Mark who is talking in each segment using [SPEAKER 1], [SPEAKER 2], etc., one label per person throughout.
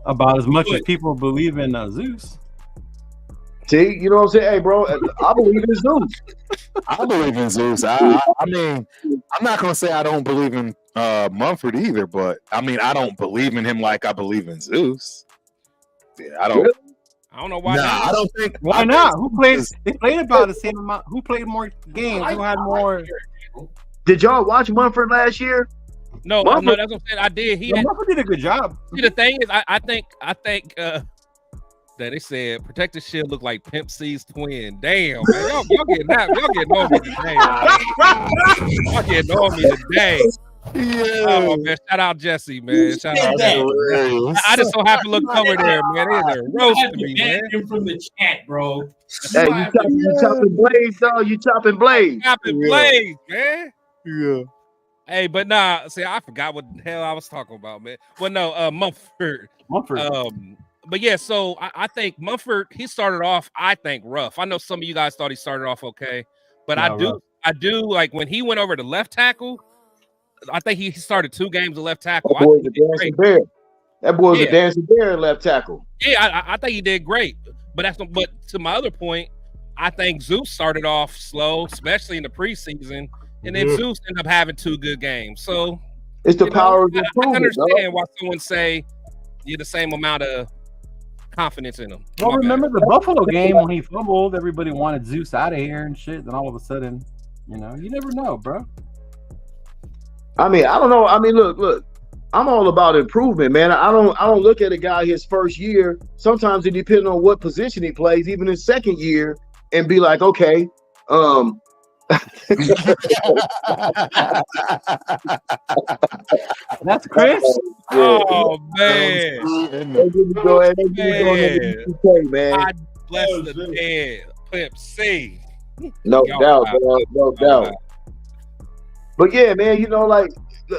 [SPEAKER 1] About as much as people believe in Zeus.
[SPEAKER 2] See, you know what I'm saying? Hey, bro, I believe in Zeus.
[SPEAKER 3] I believe in Zeus. I mean, I'm not gonna say I don't believe in Mumford either, but I mean, I don't believe in him like I believe in Zeus. Yeah, I don't.
[SPEAKER 2] Really?
[SPEAKER 4] I don't know why
[SPEAKER 3] Nah,
[SPEAKER 4] not.
[SPEAKER 3] I don't think.
[SPEAKER 1] Why
[SPEAKER 3] I
[SPEAKER 1] not?
[SPEAKER 3] think
[SPEAKER 1] Who played?
[SPEAKER 3] Zeus
[SPEAKER 1] They played about the same amount. Who played more games? Who had more?
[SPEAKER 2] Did y'all watch Mumford last year?
[SPEAKER 4] No,
[SPEAKER 2] Mumford-
[SPEAKER 4] no, that's what I'm saying. I did. He had,
[SPEAKER 1] Mumford did a good job.
[SPEAKER 4] see, the thing is, I think that they said Protect the Shield look like Pimp C's twin. Damn, man, y'all getting that? Y'all getting on me today. Man. Y'all getting on me today.
[SPEAKER 3] Yeah.
[SPEAKER 4] Oh man, shout out Jesse, man. Shout out
[SPEAKER 3] That's
[SPEAKER 4] Jesse.
[SPEAKER 3] hilarious.
[SPEAKER 4] I just so happen to look over there, man. They are
[SPEAKER 5] I
[SPEAKER 4] roasting
[SPEAKER 5] have to
[SPEAKER 4] me,
[SPEAKER 5] ban
[SPEAKER 4] man.
[SPEAKER 5] him from the chat, bro.
[SPEAKER 2] Hey, you chopping blades, dog. You chopping blades.
[SPEAKER 4] Chopping blades, man.
[SPEAKER 3] Yeah.
[SPEAKER 4] Hey, but nah, see, I forgot what the hell I was talking about, man. Well, no, Mumford. But yeah, so I think Mumford, he started off, I think, rough. I know some of you guys thought he started off okay, but
[SPEAKER 1] Yeah,
[SPEAKER 4] I do like when he went over to left tackle. I think he started 2 games of left tackle.
[SPEAKER 2] That boy was a dancing bear. That boy was a dancing bear in left tackle.
[SPEAKER 4] Yeah, I think he did great. But to my other point, I think Zeus started off slow, especially in the preseason, and then Zeus ended up having 2 good games. So
[SPEAKER 2] it's the power of
[SPEAKER 4] I
[SPEAKER 2] improvement.
[SPEAKER 4] understand why someone say you're the same amount of confidence in him.
[SPEAKER 1] Well, remember the Buffalo game when he fumbled? Everybody wanted Zeus out of here and shit. Then all of a sudden, you never know, bro.
[SPEAKER 2] I mean, I don't know. I mean, look. I'm all about improvement, man. I don't look at a guy his first year. Sometimes it depends on what position he plays, even his second year, and be like, okay,
[SPEAKER 1] That's Chris.
[SPEAKER 4] Oh man,
[SPEAKER 2] go ahead, man.
[SPEAKER 4] God bless the dead, Pimp C.
[SPEAKER 2] No doubt, no doubt. But yeah, man, like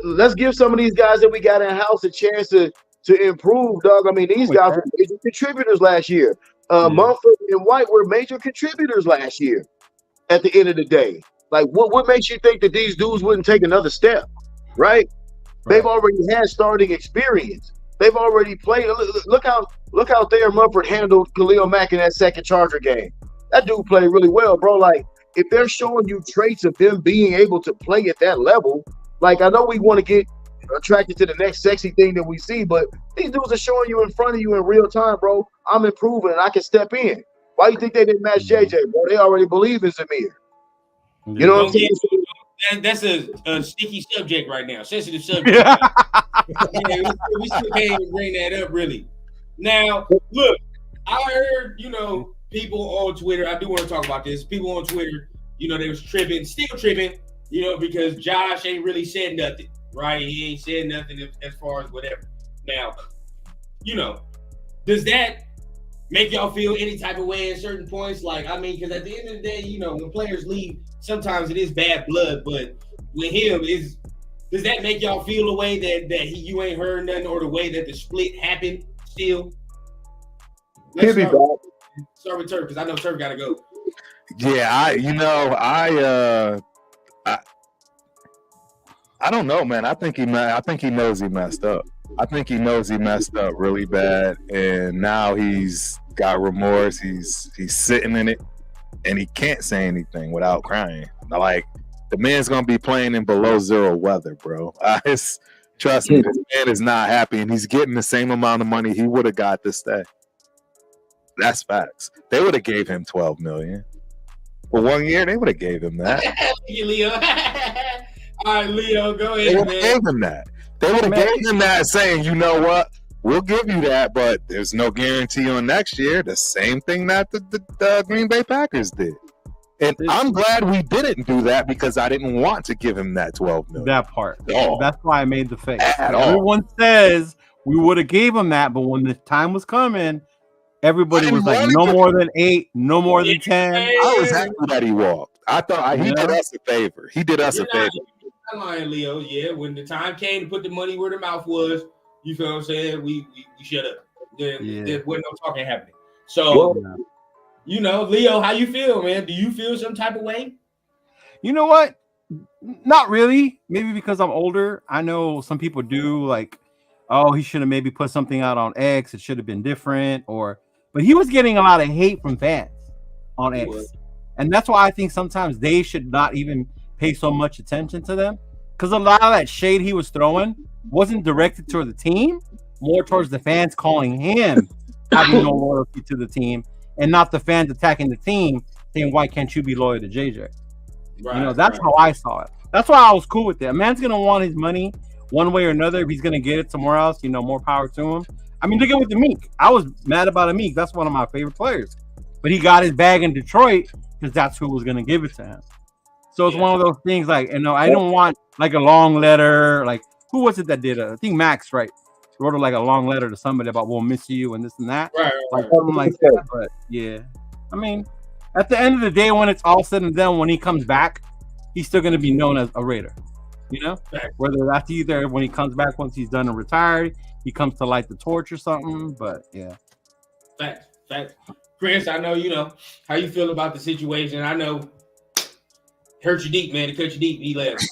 [SPEAKER 2] let's give some of these guys that we got in house a chance to improve, dog. I mean, these guys were major contributors last year. Mumford and White were major contributors last year. At the end of the day, like what makes you think that these dudes wouldn't take another step, right? They've already had starting experience. They've already played. Look how Thayer Mumford handled Khalil Mack in that second Charger game. That dude played really well, bro. Like, if they're showing you traits of them being able to play at that level, like, I know we want to get attracted to the next sexy thing that we see, but these dudes are showing you in front of you in real time, bro. I'm improving and I can step in. Why do you think they didn't match JJ, bro? They already believe in Zamir. You know what I'm saying?
[SPEAKER 5] That's a sticky subject right now, sensitive subject. Yeah, we still can't even bring that up, really. Now, look, I heard, people on Twitter, I do want to talk about this. People on Twitter, they was tripping, still tripping, because Josh ain't really said nothing, right? He ain't said nothing as far as whatever. Now, does that make y'all feel any type of way at certain points? Like, I mean, because at the end of the day, when players leave, sometimes it is bad blood, but with him, does that make y'all feel the way that you ain't heard nothing, or the way that the split happened still? Let's start with Turf, because I know Turf got to go.
[SPEAKER 3] Yeah, I don't know, man. I think he knows he messed up. I think he knows he messed up really bad, and now he's got remorse. He's sitting in it, and he can't say anything without crying. Like, the man's gonna be playing in below zero weather, bro. Trust me, this man is not happy, and he's getting the same amount of money he would have got to stay. That's facts. They would have gave him $12 million for 1 year. They would have gave him that.
[SPEAKER 5] Leo. All right, Leo, go ahead.
[SPEAKER 3] They would have gave him that. They would have gave him that, saying, you know what, we'll give you that, but there's no guarantee on next year. The same thing that the Green Bay Packers did. And I'm glad we didn't do that, because I didn't want to give him that $12 million.
[SPEAKER 1] That part. That's why I made the face.
[SPEAKER 3] Everyone
[SPEAKER 1] says we would have gave him that, but when the time was coming, everybody was like, no more than 8, no more than 10.
[SPEAKER 3] I was happy that he walked. I thought he did us a favor. He did us a favor.
[SPEAKER 5] You're not lying, Leo. Yeah, when the time came to put the money where the mouth was, you feel what I'm saying? We shut up. There wasn't no talking happening. So, Leo, how you feel, man? Do you feel some type of way?
[SPEAKER 1] You know what? Not really. Maybe because I'm older. I know some people do. Like, oh, he should have maybe put something out on X. It should have been different, but he was getting a lot of hate from fans on X, and that's why I think sometimes they should not even pay so much attention to them, because a lot of that shade he was throwing wasn't directed toward the team, more towards the fans calling him having no loyalty to the team, and not the fans attacking the team saying, why can't you be loyal to JJ? Right, that's how I saw it. That's why I was cool with it. A man's gonna want his money one way or another. If he's gonna get it somewhere else, more power to him. I mean, look at with the Meek. I was mad about a Meek. That's one of my favorite players, but he got his bag in Detroit because that's who was gonna give it to him. So it's one of those things like, I don't want like a long letter. Like, who was it that did it? I think Max, right? Wrote like a long letter to somebody about we'll miss you and this and that.
[SPEAKER 5] Right.
[SPEAKER 1] Something like that. But yeah, I mean, at the end of the day, when it's all said and done, when he comes back, he's still going to be known as a Raider. Whether that's either when he comes back once he's done and retired, he comes to light the torch or something. But yeah,
[SPEAKER 5] facts. Chris, I know how you feel about the situation. I know hurt you deep, man. It cut you deep. He left.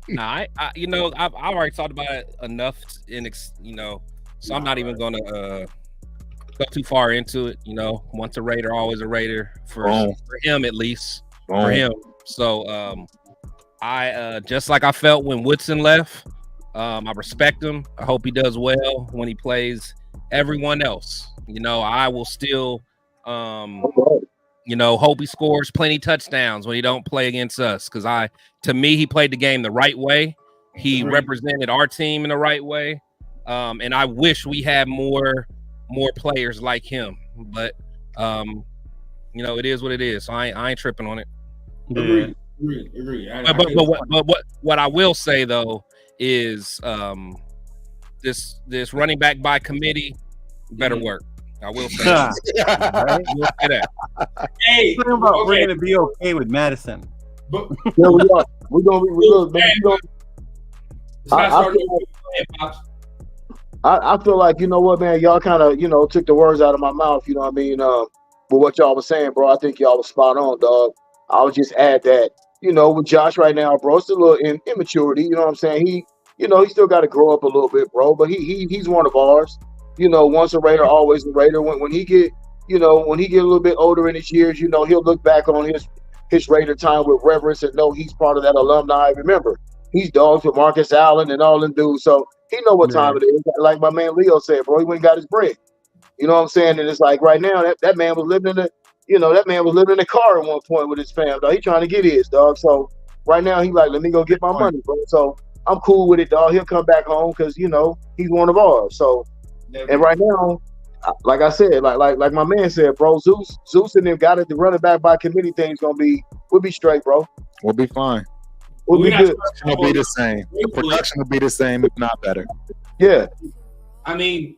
[SPEAKER 4] Nah, I've already talked about it enough, so I'm not even gonna go too far into it. Once a Raider, always a Raider for him at least. For him. So I just like I felt when Woodson left. I respect him. I hope he does well when he plays everyone else. I will still hope he scores plenty touchdowns when he don't play against us. Because to me, he played the game the right way. He represented our team in the right way. And I wish we had more players like him. But it is what it is. So I ain't tripping on it.
[SPEAKER 5] Agree.
[SPEAKER 4] But what I will say though is this running back by committee better work. I will say that. I will say that.
[SPEAKER 5] Hey,
[SPEAKER 1] we're gonna be okay with Madison.
[SPEAKER 2] But yeah, we are. We're gonna be. I feel like what, man. Y'all kind of took the words out of my mouth. You know what I mean? But what y'all was saying, bro, I think y'all was spot on, dog. I would just add that with Josh right now, bro, it's a little immaturity. You know what I'm saying? He still got to grow up a little bit, bro. But he's one of ours. Once a Raider, always a Raider. When he get a little bit older in his years, he'll look back on his Raider time with reverence and know he's part of that alumni. Remember, he's dogs with Marcus Allen and all them dudes, so he know what time it is. Like my man Leo said, bro, he went and got his bread. You know what I'm saying? And it's like right now that man was living in a car at one point with his fam, dog. He trying to get his, dog. So right now he like, let me go get my money, bro. So I'm cool with it, dog. He'll come back home because he's one of ours. So. And right now, like I said, like my man said, bro, Zeus and them got it. The running back by committee thing's we'll be straight, bro.
[SPEAKER 3] We'll be fine.
[SPEAKER 2] We'll be good.
[SPEAKER 3] It'll be the same. The production will be the same, if not better.
[SPEAKER 2] Yeah.
[SPEAKER 5] I mean,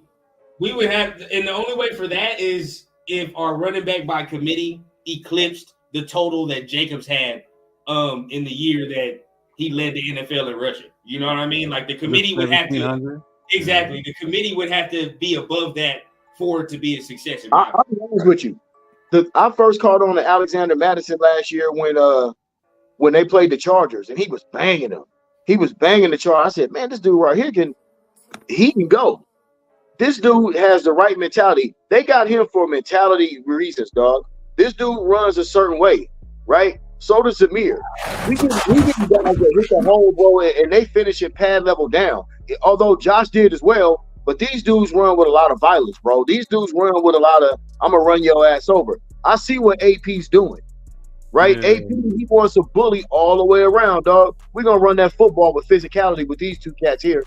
[SPEAKER 5] we would have, and the only way for that is if our running back by committee eclipsed the total that Jacobs had in the year that he led the NFL in rushing. You know what I mean? Like the committee would have to. Exactly. The committee would have to be above that for it to be a success.
[SPEAKER 2] I'll be honest with you. I first caught on to Alexander Madison last year when they played the Chargers, and he was banging them. He was banging the Chargers. I said, man, this dude right here can go. This dude has the right mentality. They got him for mentality reasons, dog. This dude runs a certain way, right? So does Zamir. We get guys that hit the hole, bro, and they finish at pad level down. Although Josh did as well, but these dudes run with a lot of violence, bro. These dudes run with a lot of, I'm going to run your ass over. I see what AP's doing, right? Yeah. AP, he wants to bully all the way around, dog. We're going to run that football with physicality with these two cats here.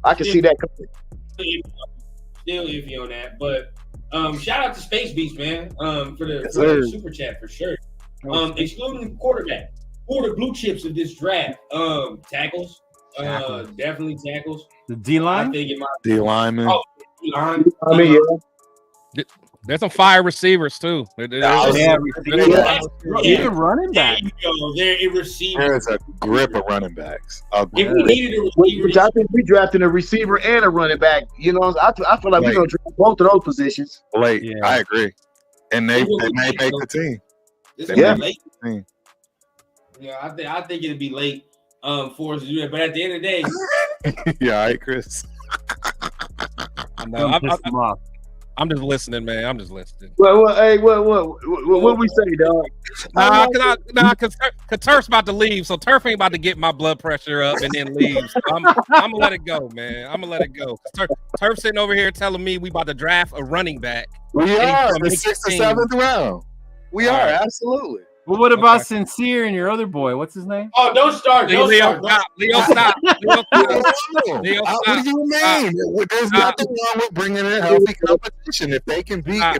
[SPEAKER 2] I can see that coming.
[SPEAKER 5] Still iffy on that, but shout out to Space Beast, man, for the super chat for sure. Excluding the quarterback, who are the blue chips of this draft? Tackles. Definitely tackles.
[SPEAKER 1] The D-line?
[SPEAKER 3] D-lineman.
[SPEAKER 5] Oh, D-line.
[SPEAKER 4] There's some fire receivers, too.
[SPEAKER 1] Even running back.
[SPEAKER 5] There you go. They're a receiver.
[SPEAKER 3] There's a grip of running backs.
[SPEAKER 5] If we needed a receiver.
[SPEAKER 2] Which I think we drafted a receiver and a running back. I feel like we're going to draft both of those positions.
[SPEAKER 3] Late. Yeah. I agree. And they make the team.
[SPEAKER 5] Late. Yeah, I think it'd be late for us to do that. But at the end of the day,
[SPEAKER 3] Yeah, all right, Chris.
[SPEAKER 4] I know.
[SPEAKER 1] Don't piss him off.
[SPEAKER 4] I'm just listening, man. I'm just listening.
[SPEAKER 2] Well, hey, what we say, dog?
[SPEAKER 4] Because Turf's about to leave, so Turf ain't about to get my blood pressure up and then leave. So I'm gonna let it go, man. I'm gonna let it go. Turf sitting over here telling me we about to draft a running back.
[SPEAKER 3] We are
[SPEAKER 4] from
[SPEAKER 3] the
[SPEAKER 4] the
[SPEAKER 3] 6th or
[SPEAKER 4] 16.
[SPEAKER 3] 7th round. We
[SPEAKER 4] All
[SPEAKER 3] are
[SPEAKER 4] right.
[SPEAKER 3] absolutely.
[SPEAKER 1] Well, what about
[SPEAKER 4] Okay.
[SPEAKER 1] Sincere and your other boy? What's his name?
[SPEAKER 5] Oh, don't start. Don't
[SPEAKER 4] Leo,
[SPEAKER 5] start.
[SPEAKER 4] stop. Leo, stop. Leo, stop. Leo,
[SPEAKER 3] What
[SPEAKER 4] stop.
[SPEAKER 3] do you mean? There's nothing wrong with bringing in healthy competition. If they can beat, my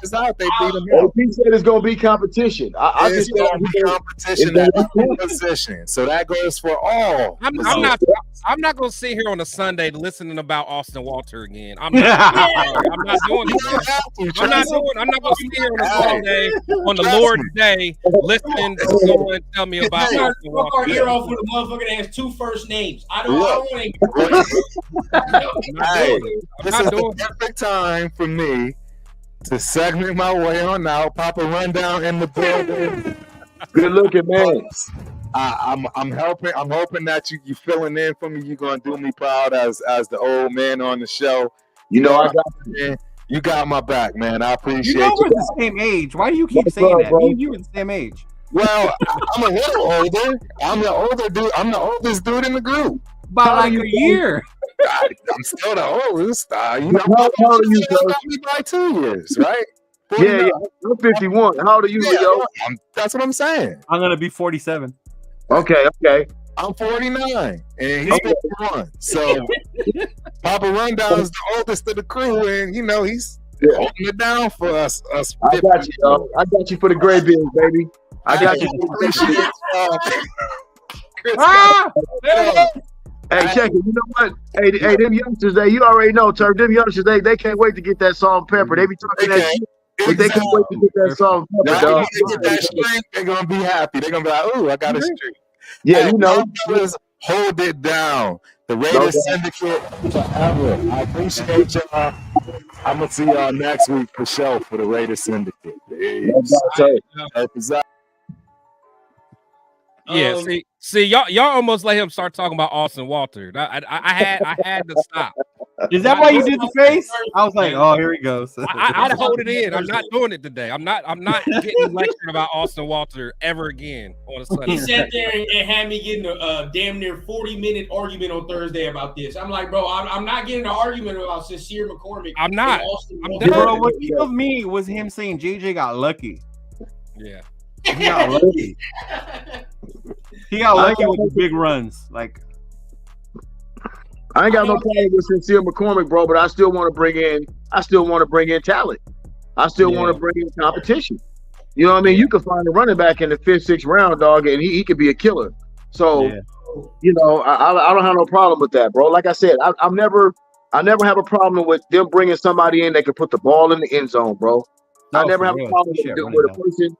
[SPEAKER 3] guys out, they beat them out.
[SPEAKER 2] OP said it's gonna be competition. I
[SPEAKER 3] It's
[SPEAKER 2] just
[SPEAKER 3] going to be competition at every position, so that goes for all.
[SPEAKER 4] I'm not gonna sit here on a Sunday listening about Austin Walter again. I'm not doing
[SPEAKER 3] You
[SPEAKER 4] it.
[SPEAKER 3] don't have to.
[SPEAKER 4] I'm not gonna sit here on a Sunday on the Lord's Day listening to someone tell me about
[SPEAKER 5] Start
[SPEAKER 4] Austin Walter.
[SPEAKER 5] our hero off with a motherfucker that has 2 first names. I don't want to.
[SPEAKER 3] Hey,
[SPEAKER 4] I'm
[SPEAKER 3] this
[SPEAKER 4] not
[SPEAKER 3] is
[SPEAKER 4] doing
[SPEAKER 3] the perfect time for me to segment my way on out, pop a rundown in the building.
[SPEAKER 2] good looking man.
[SPEAKER 3] I'm helping. I'm hoping that you filling in for me. You're gonna do me proud as the old man on the show.
[SPEAKER 2] You know, I got
[SPEAKER 3] Man, you got my back, man. I appreciate
[SPEAKER 1] You know we're
[SPEAKER 3] you.
[SPEAKER 1] the same age. Why do you keep
[SPEAKER 2] What's
[SPEAKER 1] saying
[SPEAKER 2] up,
[SPEAKER 1] that?
[SPEAKER 2] bro?
[SPEAKER 1] Me and you were the same age.
[SPEAKER 3] Well, I'm a little older. I'm the older dude. I'm the oldest dude in the group.
[SPEAKER 1] By like a year.
[SPEAKER 3] I'm still the oldest. You know,
[SPEAKER 2] How old are you,
[SPEAKER 3] still
[SPEAKER 2] sir?
[SPEAKER 3] got me by 2 years, right?
[SPEAKER 2] Yeah, I'm 51. How old are you,
[SPEAKER 3] Yeah,
[SPEAKER 2] Leo?
[SPEAKER 3] that's what I'm saying.
[SPEAKER 1] I'm gonna be 47.
[SPEAKER 2] Okay.
[SPEAKER 3] I'm 49 and he's 51. So Papa Rundown is the oldest of the crew, and you know he's holding it down for us.
[SPEAKER 2] I got you, dog. I got you for the gray beans, baby. I got you.
[SPEAKER 3] Appreciate Chris.
[SPEAKER 1] Ah!
[SPEAKER 2] Hey, check it. You know what? Hey, them youngsters, you already know, Turf. Them youngsters, they can't wait to get that salt and pepper. They be talking that shit, but they can't wait to get that salt and
[SPEAKER 3] Now,
[SPEAKER 2] pepper, dog.
[SPEAKER 3] when they get that strength, they're gonna be happy. They're gonna be like, "Ooh, I got a streak."
[SPEAKER 2] Yeah,
[SPEAKER 3] Hey,
[SPEAKER 2] you know.
[SPEAKER 3] y'all fellas, hold it down. The Raiders Syndicate forever. I appreciate y'all. I'm gonna see y'all next week for sure for the Raiders Syndicate. Peace. Purpose out.
[SPEAKER 4] Yeah, see, y'all almost let him start talking about Austin Walter. I had to stop.
[SPEAKER 1] Is that why you did the face? I was like, oh, here he goes.
[SPEAKER 4] I'd hold it in. I'm not doing it today. I'm not getting lectured about Austin Walter ever again on a Sunday.
[SPEAKER 5] He sat there and had me getting a damn near 40-minute argument on Thursday about this. I'm like, bro, I'm not getting an argument about Sincere McCormick.
[SPEAKER 4] I'm not.
[SPEAKER 5] I'm
[SPEAKER 4] done.
[SPEAKER 1] Bro, what killed me was him saying JJ got lucky.
[SPEAKER 4] Yeah.
[SPEAKER 1] He got lucky. He got lucky with the big runs. Like,
[SPEAKER 2] I ain't got no problem with Sincere McCormick, bro, but I still want to bring in talent. I still want to bring in competition. You know what I mean? You can find a running back in the 5th, 6th round, dog, and he could be a killer. So, you know, I don't have no problem with that, bro. Like I said, I never have a problem with them bringing somebody in that can put the ball in the end zone, bro. I never have a problem with a person,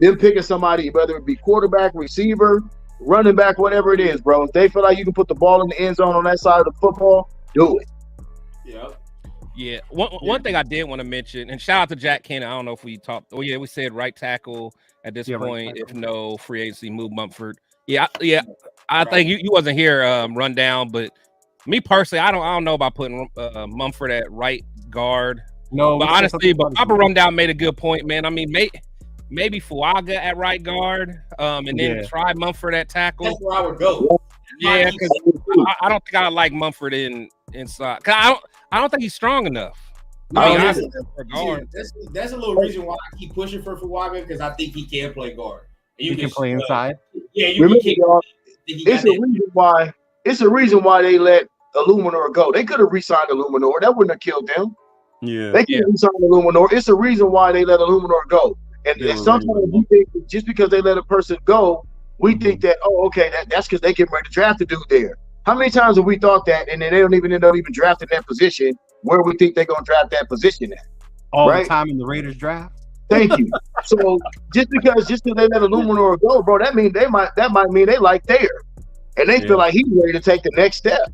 [SPEAKER 2] them picking somebody, whether it be quarterback, receiver, running back, whatever it is, bro. If they feel like you can put the ball in the end zone on that side of the football, do it.
[SPEAKER 5] Yeah.
[SPEAKER 4] One thing I did want to mention, and shout out to Jack Kenny. I don't know if we talked. Oh yeah, we said right tackle at this point. Right, if no free agency move Mumford. Yeah. I think you wasn't here rundown, but me personally, I don't know about putting Mumford at right guard.
[SPEAKER 1] No,
[SPEAKER 4] but honestly, Papa Rundown made a good point, man. I mean, maybe Fuaga at right guard, and then try Mumford at tackle.
[SPEAKER 5] That's where I would go.
[SPEAKER 4] Yeah, because I don't think I like Mumford inside. Cause I don't think he's strong enough.
[SPEAKER 5] That's a little reason why I keep pushing for Fuaga, because I think he can play guard.
[SPEAKER 1] You can play inside.
[SPEAKER 5] Yeah, you can.
[SPEAKER 2] It's a reason why they let Illuminor go. They could have re-signed Illuminor. That wouldn't have killed them.
[SPEAKER 1] Yeah,
[SPEAKER 2] they could have re-signed Illuminor. It's a reason why they let Illuminor go. And sometimes we think just because they let a person go, we think that, oh, okay, that's because they get ready to draft a dude there. How many times have we thought that, and then they don't even end up even drafting that position where we think they're going to draft that position at?
[SPEAKER 1] All the time in the Raiders draft.
[SPEAKER 2] Thank you. So just because they let Illuminor go, bro, that might mean they like there, and they feel like he's ready to take the next step.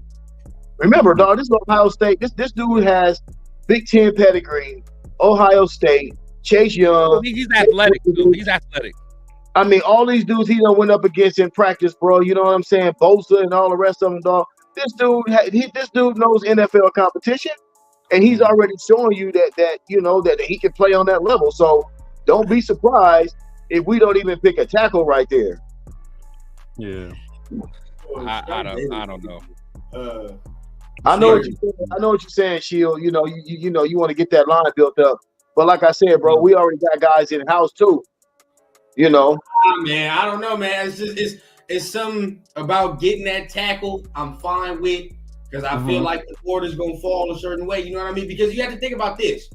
[SPEAKER 2] Remember, dog, this is Ohio State. This dude has Big Ten pedigree, Ohio State, Chase Young.
[SPEAKER 4] He's athletic too. He's athletic.
[SPEAKER 2] I mean, all these dudes he done went up against in practice, bro. You know what I'm saying? Bosa and all the rest of them, dog. This dude knows NFL competition, and he's already showing you that he can play on that level. So don't be surprised if we don't even pick a tackle right there.
[SPEAKER 1] Yeah.
[SPEAKER 4] I don't know.
[SPEAKER 2] I know what you're saying, Shield. You want to get that line built up, but like I said, bro, we already got guys in house too.
[SPEAKER 5] Man, I don't know, man. It's just it's something about getting that tackle. I'm fine with because I feel like the order's gonna fall a certain way. You know what I mean? Because you have to think about this.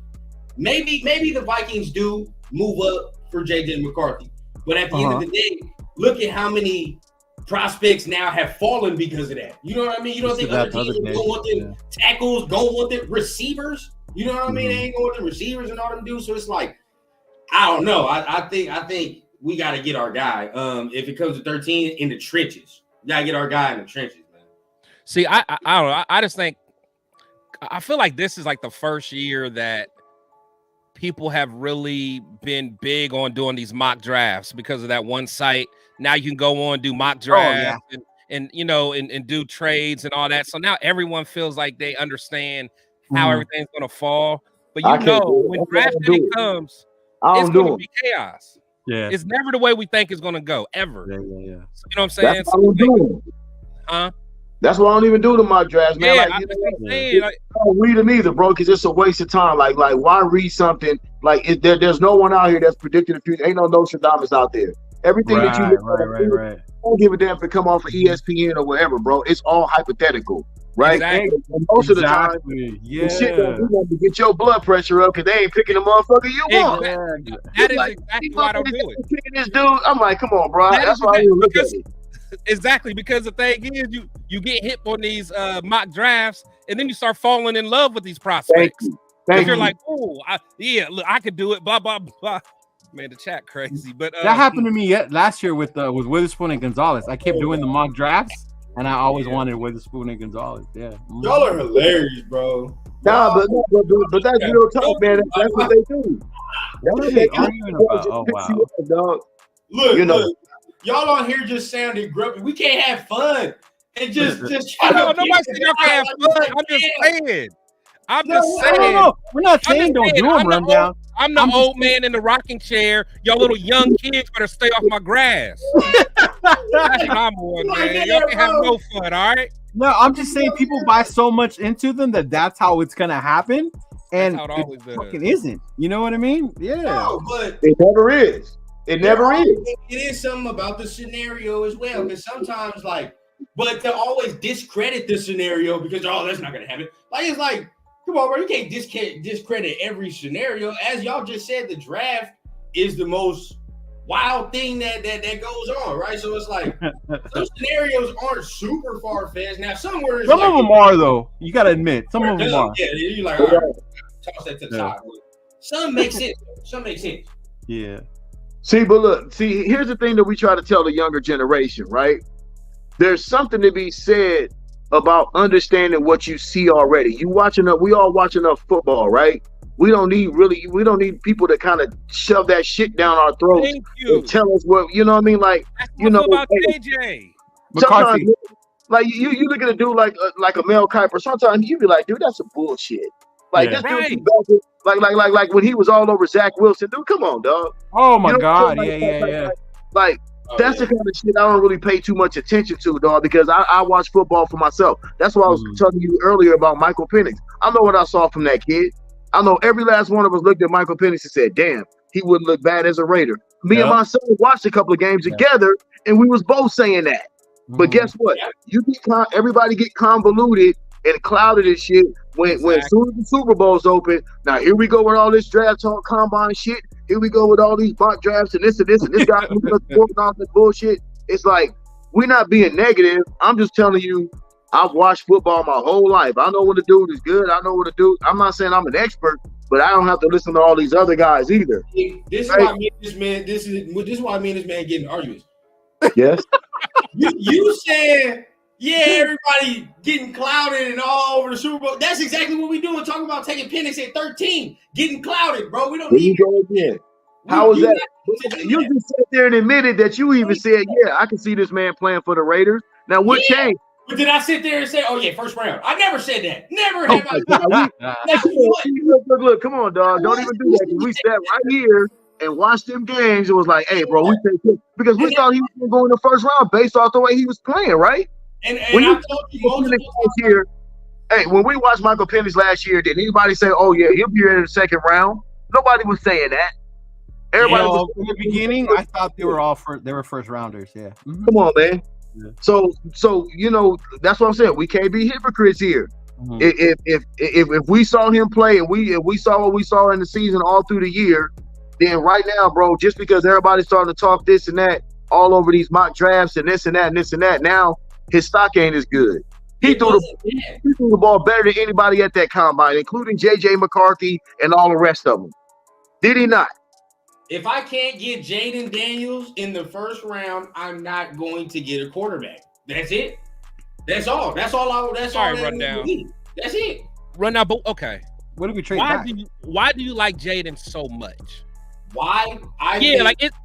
[SPEAKER 5] Maybe the Vikings do move up for JJ McCarthy, but at the end of the day, look at how many prospects now have fallen because of that. You know what I mean? You don't think other teams don't want them tackles, don't want them receivers? You know what I mean? They ain't going with the receivers and all them dudes. So it's like, I don't know. I think we got to get our guy. If it comes to 13 in the trenches, we got to get our guy in the trenches, man.
[SPEAKER 4] See, I don't know. I just think I feel like this is like the first year that people have really been big on doing these mock drafts because of that one site. Now you can go on, do mock drafts and do trades and all that. So now everyone feels like they understand how everything's going to fall. But when draft day comes, it's going to be chaos.
[SPEAKER 1] Yeah.
[SPEAKER 4] It's never the way we think it's going to go, ever.
[SPEAKER 1] Yeah.
[SPEAKER 4] So, you know what I'm saying?
[SPEAKER 2] That's what I'm doing.
[SPEAKER 4] Huh?
[SPEAKER 2] That's why I don't even do the mock drafts, man.
[SPEAKER 4] Yeah,
[SPEAKER 2] I don't read them either, bro, because it's a waste of time. Like why read something? Like there's no one out here that's predicting the future. Ain't no Nostradamus out there. Everything that you
[SPEAKER 1] right.
[SPEAKER 2] Don't give a damn if it come off of ESPN or whatever, bro. It's all hypothetical, right?
[SPEAKER 4] Exactly.
[SPEAKER 2] And most of the time, the shit to get your blood pressure up because they ain't picking the motherfucker you want.
[SPEAKER 4] That is exactly why I don't do it.
[SPEAKER 2] Picking this dude, I'm like, come on, bro. That's why I even look at it.
[SPEAKER 4] Exactly, because the thing is, you get hit on these mock drafts, and then you start falling in love with these prospects.
[SPEAKER 2] Thank you.
[SPEAKER 4] You're like, oh, look, I could do it. Blah blah blah. Man, the chat crazy, but
[SPEAKER 1] that happened to me last year with Witherspoon and Gonzalez. I kept doing the mock drafts, and I always wanted Witherspoon and Gonzalez. Yeah,
[SPEAKER 5] y'all are hilarious, bro.
[SPEAKER 2] Nah, but that's real talk, man. That's what they do. That's what they do.
[SPEAKER 5] Look, y'all on here just sounding grumpy. We can't have fun and just.
[SPEAKER 4] Nobody said y'all can't have fun. I'm just saying.
[SPEAKER 1] No. We're not saying don't do them rundown.
[SPEAKER 4] I'm the old man in the rocking chair. Y'all little young kids better stay off my grass. That's my boy, man. Y'all can have no fun, all right?
[SPEAKER 1] No, I'm just saying people buy so much into them that's how it's gonna happen, and
[SPEAKER 4] that's how it always
[SPEAKER 1] fucking isn't. You know what I mean? Yeah.
[SPEAKER 5] No, but
[SPEAKER 2] it never is. It never is.
[SPEAKER 5] It is something about the scenario as well, because sometimes, but to always discredit the scenario because that's not gonna happen. It's like. Come on, bro. You can't discredit every scenario. As y'all just said, the draft is the most wild thing that goes on, right? So it's like those scenarios aren't super far-fetched. Now, some of
[SPEAKER 1] them are, though. You got to admit. Some of them are.
[SPEAKER 5] Yeah, you're like, all right, toss that to the side. Some make sense. Some make sense.
[SPEAKER 1] Yeah.
[SPEAKER 2] See, here's the thing that we try to tell the younger generation, right? There's something to be said about understanding what you see already. We all watch enough football, right? We don't need people to kind of shove that shit down our throats and tell us what, you know what I mean? Like,
[SPEAKER 4] about KJ.
[SPEAKER 2] Sometimes, like you look at a dude like a Mel Kiper, sometimes you be like, dude, that's some bullshit. Like this dude, like when he was all over Zach Wilson, dude, come on, dog.
[SPEAKER 1] Oh my God, yeah.
[SPEAKER 2] That's the kind of shit I don't really pay too much attention to, dog, because I watch football for myself. That's why I was telling you earlier about Michael Penix. I know what I saw from that kid. I know every last one of us looked at Michael Penix and said, damn, he wouldn't look bad as a Raider. Me and my son watched a couple of games together, and we was both saying that. But guess what? Everybody get convoluted and clouded and shit when soon as the Super Bowl's open. Now here we go with all this draft talk, combine shit. Here we go with all these mock drafts and this and this guy moving us forward on this bullshit. It's like we're not being negative. I'm just telling you, I've watched football my whole life. I know what a dude is good. I know what a dude. I'm not saying I'm an expert, but I don't have to listen to all these other guys either.
[SPEAKER 5] This is why me and this man. This is why me and this man getting arguments.
[SPEAKER 2] Yes.
[SPEAKER 5] you said. Yeah, everybody getting clouded and all over the Super Bowl. That's exactly what we doing. Talking about taking Penix at 13, getting clouded, bro. We don't need.
[SPEAKER 2] How is that? You just sat there and admitted that you even said, yeah, I can see this man playing for the Raiders. Now, what changed?
[SPEAKER 5] But did I sit there and say, oh, yeah, first round? I never said that. Never have I.
[SPEAKER 2] Look, come on, dog. Don't even do that. We sat right here and watched them games. It was like, hey, bro, we take it. Because we thought he was going to go in the first round based off the way he was playing, right?
[SPEAKER 5] And I told you multiple
[SPEAKER 2] times. Hey, when we watched Michael Penix last year, did anybody say, oh, yeah, he'll be in the second round? Nobody was saying that. Everybody was
[SPEAKER 1] in the beginning, I thought they were first rounders. Yeah. Mm-hmm.
[SPEAKER 2] Come on, man. Yeah. So you know, that's what I'm saying. We can't be hypocrites here. Mm-hmm. If we saw him play and we saw what we saw in the season all through the year, then right now, bro, just because everybody's starting to talk this and that all over these mock drafts and this and that and this and that, now his stock ain't as good. He threw the ball better than anybody at that combine, including J.J. McCarthy and all the rest of them. Did he not?
[SPEAKER 5] If I can't get Jaden Daniels in the first round, I'm not going to get a quarterback. That's it. That's all. That's all. That's all.
[SPEAKER 4] Run down.
[SPEAKER 5] That's it.
[SPEAKER 4] Run down. But okay.
[SPEAKER 1] What did we trade back?
[SPEAKER 4] Why do you like Jaden so much?
[SPEAKER 5] Why?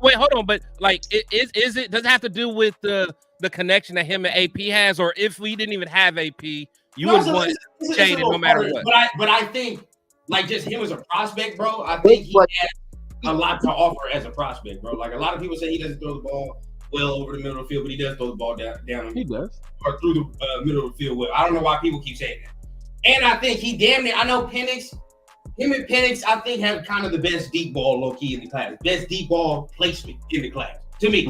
[SPEAKER 4] Wait, hold on. But like, does it have to do with the connection that him and AP has, or if we didn't even have AP, you would want Jaden no matter what?
[SPEAKER 5] But I think like just him as a prospect, bro. I think he has a lot to offer as a prospect, bro. Like a lot of people say he doesn't throw the ball well over the middle of the field, but he does throw the ball down.
[SPEAKER 1] He does,
[SPEAKER 5] or through the middle of the field well. I don't know why people keep saying that. And I think he damn near. I know Penix. Him and Penix, I think, have kind of the best deep ball low key in the class. Best deep ball placement in the class. To me,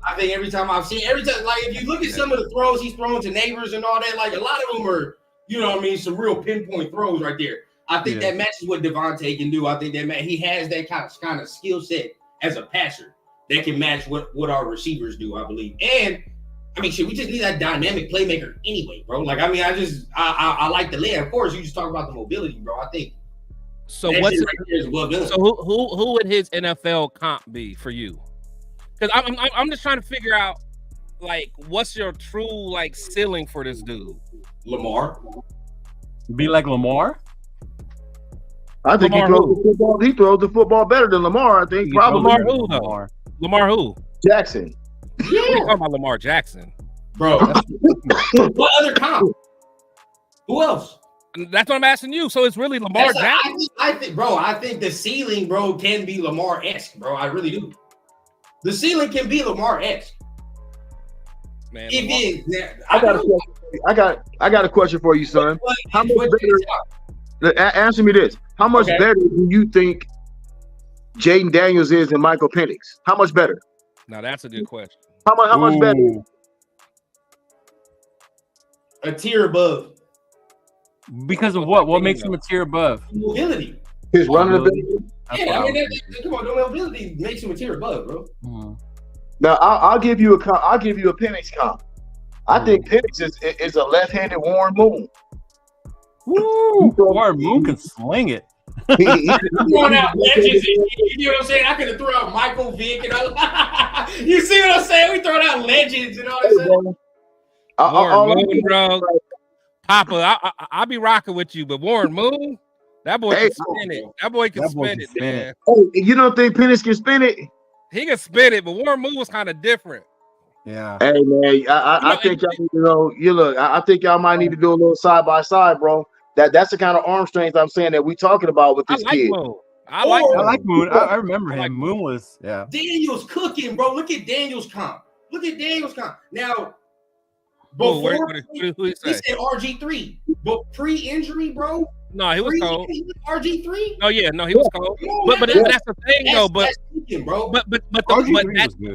[SPEAKER 5] I think every time, like if you look at some of the throws he's throwing to neighbors and all that, like a lot of them are, you know what I mean, some real pinpoint throws right there. I think that matches what Devontae can do. I think that he has that kind of skill set as a passer that can match what our receivers do, I believe. And I mean, shit, we just need that dynamic playmaker anyway, bro. Like, I mean, I like the lay. Of course, you just talk about the mobility, bro. I think.
[SPEAKER 4] So who would his NFL comp be for you? Because I'm just trying to figure out like what's your true like ceiling for this dude?
[SPEAKER 5] Lamar.
[SPEAKER 1] Be like Lamar.
[SPEAKER 2] I think he throws the football better than Lamar. I think probably
[SPEAKER 4] Lamar who though? Lamar who?
[SPEAKER 2] Jackson.
[SPEAKER 5] Yeah.
[SPEAKER 4] You talking about Lamar Jackson,
[SPEAKER 5] bro? What other comp? Who else?
[SPEAKER 4] That's what I'm asking you. So it's really Lamar Jackson.
[SPEAKER 5] I think the ceiling, bro, can be Lamar-esque, bro. I really do. The ceiling can be Lamar-esque.
[SPEAKER 4] Man,
[SPEAKER 5] it is.
[SPEAKER 2] I got a question for you, son. How much better? Answer me this: how much better do you think Jaden Daniels is than Michael Penix? How much better?
[SPEAKER 4] Now that's a good question.
[SPEAKER 2] How much better?
[SPEAKER 5] A tier above.
[SPEAKER 1] Because of what? What makes him a tier above?
[SPEAKER 5] Mobility.
[SPEAKER 2] His running ability.
[SPEAKER 5] Yeah, I mean, come on, the mobility makes him a tier above, bro.
[SPEAKER 2] Now I'll give you a Penix comp. I think Penix is a left-handed Warren Moon.
[SPEAKER 1] Woo! Warren Moon can sling it.
[SPEAKER 5] Throwing out legends, you know what I'm saying? I could have thrown out Michael Vick and all. You see what I'm saying? We throwing out legends and all that stuff.
[SPEAKER 4] Warren Moon, bro. Papa, I'll be rocking with you, but Warren Moon, that boy can spin it. That boy can spin it, man.
[SPEAKER 2] Oh, you don't think Penix can spin it?
[SPEAKER 4] He can spin it, but Warren Moon was kind of different.
[SPEAKER 1] Yeah.
[SPEAKER 2] Hey man, I think y'all need to know. I think y'all might need to do a little side by side, bro. That's the kind of arm strength I'm saying that we talking about with this kid.
[SPEAKER 1] Moon. I like Moon. I remember him. Moon was
[SPEAKER 5] Daniel's cooking, bro. Look at Daniel's comp. Now. Before he said RG3, but pre-injury, bro.
[SPEAKER 4] No, he was cold.
[SPEAKER 5] RG3.
[SPEAKER 4] Oh yeah, no, he was cold. But that's the thing, though. But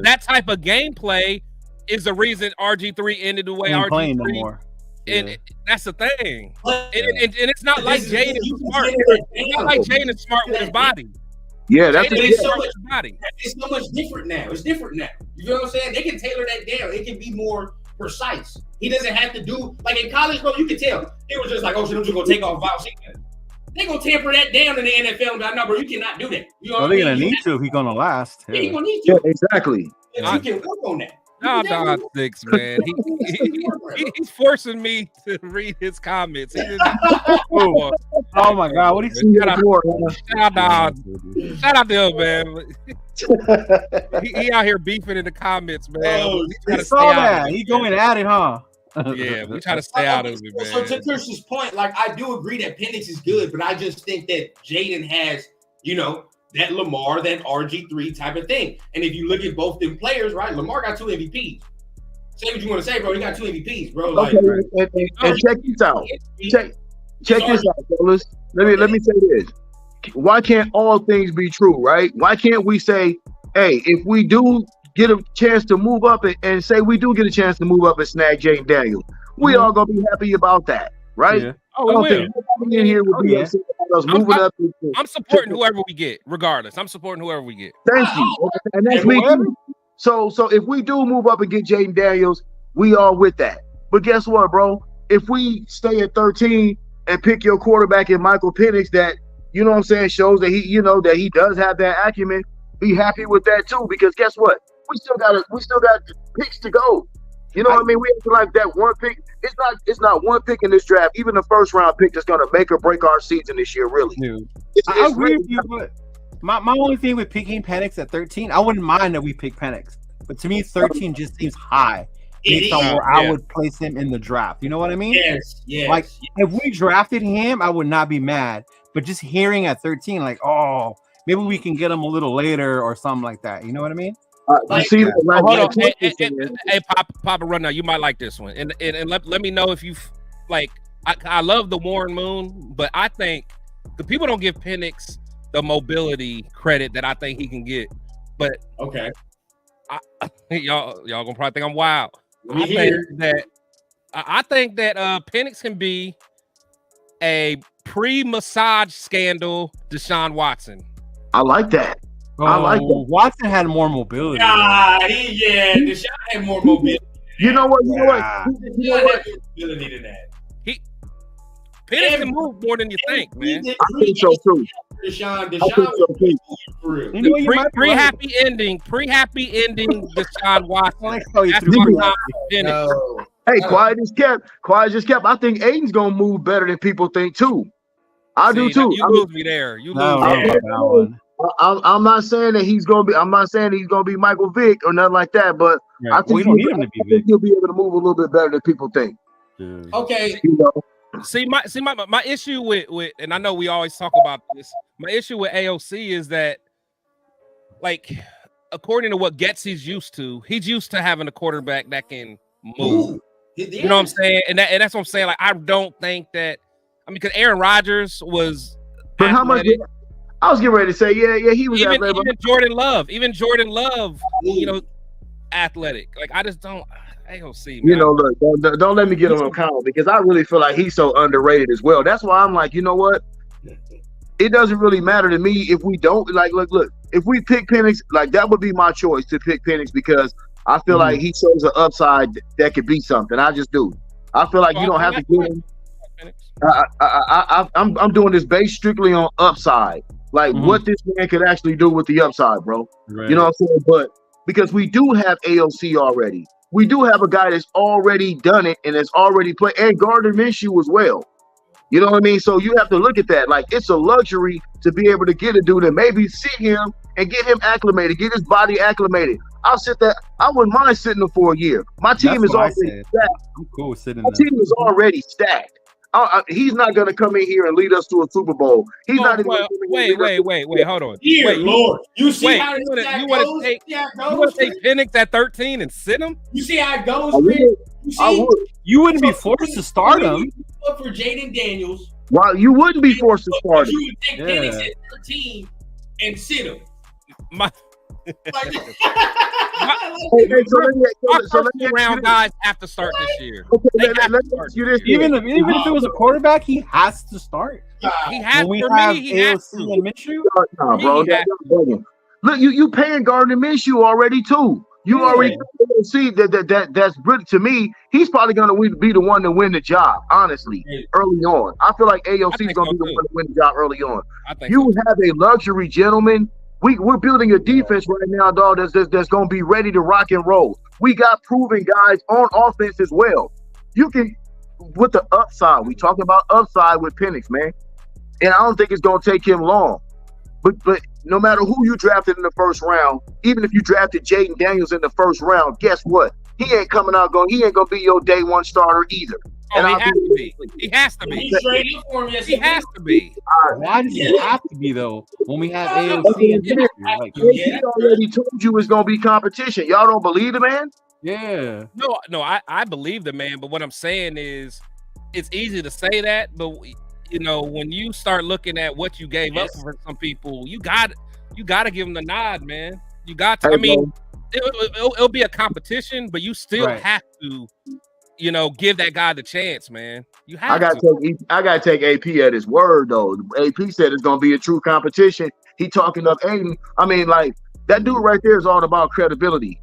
[SPEAKER 4] that type of gameplay is the reason RG3 ended the way RG3. No more. And that's the thing. And it's not like Jaden is smart. It's not like Jaden is smart with his body.
[SPEAKER 2] Yeah, that's
[SPEAKER 5] it's so much different now. It's different now. You know what I'm saying? They can tailor that down. It can be more precise. He doesn't have to do like in college, bro. You can tell it was just like, oh shit, I'm just gonna take off Vaughn. They gonna tamper that down in the NFL. And no, bro, you cannot do that. You know
[SPEAKER 1] they're gonna need to if he's gonna last.
[SPEAKER 5] Yeah, he gonna need to.
[SPEAKER 2] Yeah, exactly.
[SPEAKER 5] You can work on that.
[SPEAKER 4] Nah, 6, man. He's forcing me to read his comments.
[SPEAKER 1] Oh my God, what is
[SPEAKER 4] he? Shout out to him, man. he out here beefing in the comments, man.
[SPEAKER 1] Oh, I saw that. He going at it, huh?
[SPEAKER 4] Yeah, we try to stay out of it, man.
[SPEAKER 5] So to Chris's point, like I do agree that Penix is good, but I just think that Jaden has, that Lamar, that RG3 type of thing. And if you look at both them players, right? Lamar got 2 MVPs. Say what you want to say, bro. He got 2 MVPs, bro. Like,
[SPEAKER 2] okay, and check this out. Check this out, fellas. Let me say this. Why can't all things be true, right? Why can't we say, hey, if we do get a chance to move up and say we do get a chance to move up and snag Jaden Daniels, we all gonna be happy about that, right?
[SPEAKER 4] Yeah. Oh, we will.
[SPEAKER 2] In here would be upset about us moving up.
[SPEAKER 4] I'm supporting whoever we get, regardless. I'm supporting whoever we get.
[SPEAKER 2] Thank you. Okay. And that's me too. So if we do move up and get Jaden Daniels, we are with that. But guess what, bro? If we stay at 13 and pick your quarterback in Michael Penix, that shows that he does have that acumen, be happy with that too. Because guess what? We still got picks to go. You know what I mean? We have like that one pick. It's not one pick in this draft, even the first round pick that's gonna make or break our season this year, really.
[SPEAKER 1] I agree with you, but my only thing with picking Penix at 13, I wouldn't mind that we pick Penix. But to me, 13 just seems high based on where I would place him in the draft. You know what I mean?
[SPEAKER 5] Yes.
[SPEAKER 1] Like if we drafted him, I would not be mad. But just hearing at 13, like, oh, maybe we can get him a little later or something like that. You know what I mean?
[SPEAKER 4] Hold on. Hey, Papa Runner, you might like this one. And let me know if you like. I love the Warren Moon, but I think the people don't give Penix the mobility credit that I think he can get. But
[SPEAKER 5] okay,
[SPEAKER 4] y'all gonna probably think I'm wild. I think that Penix can be a pre-massage scandal Deshaun Watson.
[SPEAKER 2] I like that. I like that.
[SPEAKER 1] Watson had more mobility.
[SPEAKER 5] Deshaun had more mobility.
[SPEAKER 2] You know what?
[SPEAKER 5] Deshaun had more mobility than that.
[SPEAKER 4] Penix can move more than you think, man.
[SPEAKER 2] I think so too.
[SPEAKER 4] Deshaun pre-happy ending Deshaun Watson.
[SPEAKER 2] Hey, quiet as kept. I think Aiden's gonna move better than people think too. I do too.
[SPEAKER 4] You lose me there. You lose me.
[SPEAKER 2] I'm not saying that he's gonna be. I'm not saying that he's gonna be Michael Vick or nothing like that. But I think he'll be able to move a little bit better than people think.
[SPEAKER 5] Okay.
[SPEAKER 4] See my issue with and I know we always talk about this. My issue with AOC is that, like, according to what Getsy's used to, he's used to having a quarterback that can move. You know what I'm saying? And that's what I'm saying. Like, I don't think that. I mean, because Aaron Rodgers was.
[SPEAKER 2] But how much? I was getting ready to say, yeah, he was
[SPEAKER 4] even Jordan Love, athletic. Like, I just don't. AOC, man.
[SPEAKER 2] Look, don't let me get him on count because I really feel like he's so underrated as well. That's why I'm like, you know what? It doesn't really matter to me if we don't look. If we pick Penix, like that would be my choice to pick Penix because I feel like he shows an upside that could be something. I just do. I feel like you don't have to get him. I'm doing this based strictly on upside, like what this man could actually do with the upside, bro. Right. You know what I'm saying? But because we do have AOC already. We do have a guy that's already done it and that's already played, and Gardner Minshew as well. You know what I mean? So you have to look at that. Like, it's a luxury to be able to get a dude and maybe sit him and get him acclimated, get his body acclimated. I'll sit there. I wouldn't mind sitting him for a year. My team is already stacked.
[SPEAKER 1] I'm cool with sitting
[SPEAKER 2] there. My team is already stacked. He's not going to come in here and lead us to a Super Bowl. He's not even.
[SPEAKER 4] Wait, hold on.
[SPEAKER 5] Dear Lord, you see how
[SPEAKER 4] you want to take Penix at 13 and sit him?
[SPEAKER 5] You see how it goes,
[SPEAKER 1] You wouldn't be forced to start him.
[SPEAKER 5] For Jaden Daniels.
[SPEAKER 2] Well, you wouldn't be forced to start him.
[SPEAKER 5] You would take Penix at 13 and sit him.
[SPEAKER 4] Round guys have to start this year.
[SPEAKER 2] Okay, let me ask you this.
[SPEAKER 1] Even if it was a quarterback, he has to start.
[SPEAKER 4] He has
[SPEAKER 1] to.
[SPEAKER 4] He has to.
[SPEAKER 1] And Minshew?
[SPEAKER 2] No, bro. Look, you paying Gardner Minshew already too. You already see that's brilliant to me. He's probably going to be the one to win the job, honestly, early on. I feel like AOC is going to be the one to win the job early on. You have a luxury gentleman We're building a defense right now, dog. That's going to be ready to rock and roll. We got proven guys on offense as well. You can, with the upside. We talking about upside with Penix, man, and I don't think it's going to take him long. But no matter who you drafted in the first round, even if you drafted Jaden Daniels in the first round, guess what? He ain't coming out going. He ain't going to be your day one starter either.
[SPEAKER 4] Oh, he has to be. He has to be. He has to be.
[SPEAKER 1] Why does he have to be though? When we have AOC and Penix, like,
[SPEAKER 2] he already told you it's going to be competition. Y'all don't believe the man?
[SPEAKER 1] yeah.
[SPEAKER 4] No, I believe the man, but what I'm saying is it's easy to say that, but you know, when you start looking at what you gave up for some people, you got to give them the nod, man. You got to. I mean, it'll be a competition, but you still have to, you know, give that guy the chance, man. You have
[SPEAKER 2] I gotta take AP at his word though. AP said it's gonna be a true competition. He talking up Aiden. I mean, like, that dude right there is all about credibility,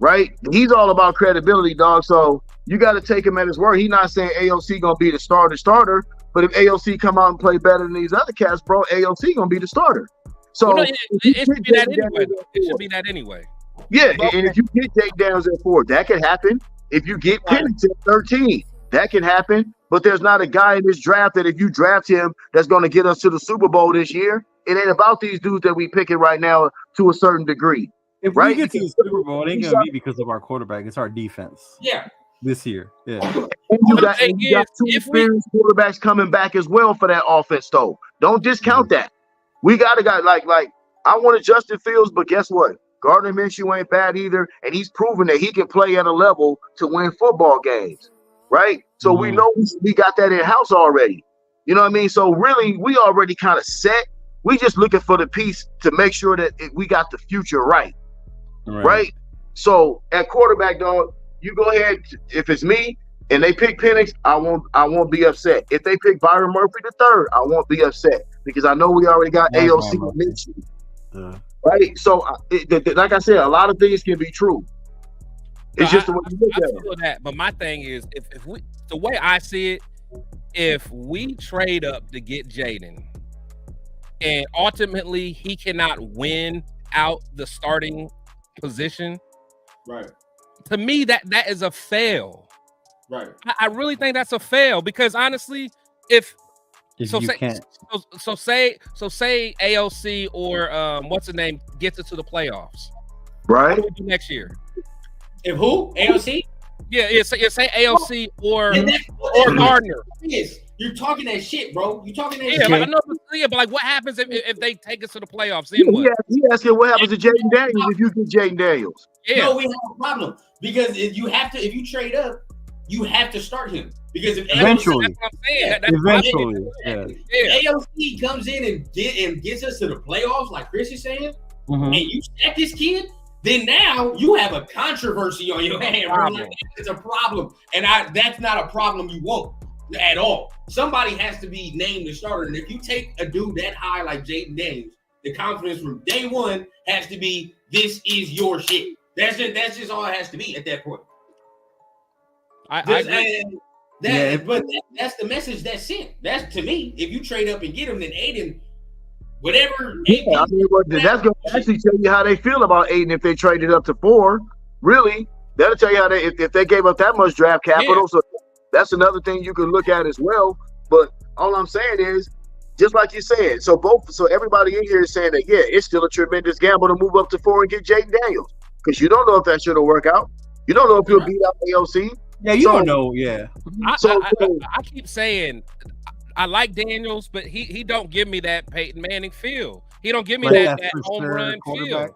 [SPEAKER 2] right? He's all about credibility, dog. So you got to take him at his word. He's not saying AOC gonna be the starter, but if AOC come out and play better than these other cats, bro, AOC gonna be the starter. So
[SPEAKER 4] well, no, it should be that anyway. It should be that anyway.
[SPEAKER 2] Yeah, and if you get Jake Downs at 4, that could happen. If you get Penix at 13, that can happen. But there's not a guy in this draft that if you draft him that's going to get us to the Super Bowl this year. It ain't about these dudes that we picking right now to a certain degree.
[SPEAKER 1] If we get to the Super Bowl, it ain't going to be because of our quarterback. It's our defense.
[SPEAKER 5] Yeah.
[SPEAKER 1] This year. Yeah.
[SPEAKER 2] And you got 2 experienced quarterbacks coming back as well for that offense, though. Don't discount that. We got a guy like I wanted Justin Fields, but guess what? Gardner Minshew ain't bad either, and he's proven that he can play at a level to win football games, right? So we know we got that in-house already. You know what I mean? So really, we already kind of set. We just looking for the piece to make sure that we got the future right? So at quarterback, dog, you go ahead. If it's me and they pick Penix, I won't be upset. If they pick Byron Murphy III, I won't be upset because I know we already got AOC and Minshew. Right, so like I said, a lot of things can be true. It's just the way you look at it.
[SPEAKER 4] I feel that, but my thing is, if we, the way I see it, if we trade up to get Jaden, and ultimately he cannot win out the starting position,
[SPEAKER 5] right?
[SPEAKER 4] To me, that is a fail.
[SPEAKER 5] Right.
[SPEAKER 4] I really think that's a fail because honestly, say AOC or what's the name gets it to the playoffs.
[SPEAKER 2] Right.
[SPEAKER 4] What do we do next year?
[SPEAKER 5] If who? AOC?
[SPEAKER 4] Yeah, say AOC or Gardner.
[SPEAKER 5] You're talking that shit, bro. You're talking that shit.
[SPEAKER 4] Like, I know, but like, what happens if they take us to the playoffs? Then what?
[SPEAKER 2] He asking what happens to Jaden Daniels if you get Jaden Daniels.
[SPEAKER 4] Yeah.
[SPEAKER 5] No, we have a problem because if you trade up, you have to start him because if
[SPEAKER 1] eventually,
[SPEAKER 5] AOC,
[SPEAKER 4] that's what I'm saying.
[SPEAKER 5] If AOC comes in and gets us to the playoffs, like Chris is saying, and you stack this kid, then now you have a controversy on your hand. Like, it's a problem, and that's not a problem you want at all. Somebody has to be named the starter, and if you take a dude that high like Jaden Daniels, the confidence from day one has to be this is your shit. That's just all it has to be at that point. I agree. But that's the message that's sent. That's to me. If you trade up and get him, then Aiden, whatever.
[SPEAKER 2] Yeah, that's going to actually tell you how they feel about Aiden if they traded up to 4. Really, that'll tell you how if they gave up that much draft capital. Yeah. So that's another thing you can look at as well. But all I'm saying is, just like you said, so everybody in here is saying that it's still a tremendous gamble to move up to 4 and get Jaden Daniels because you don't know if that should have worked out. You don't know if he'll beat out AOC.
[SPEAKER 1] Yeah, you don't know. Yeah.
[SPEAKER 4] I keep saying I like Daniels, but he don't give me that Peyton Manning feel. He don't give me that home run feel.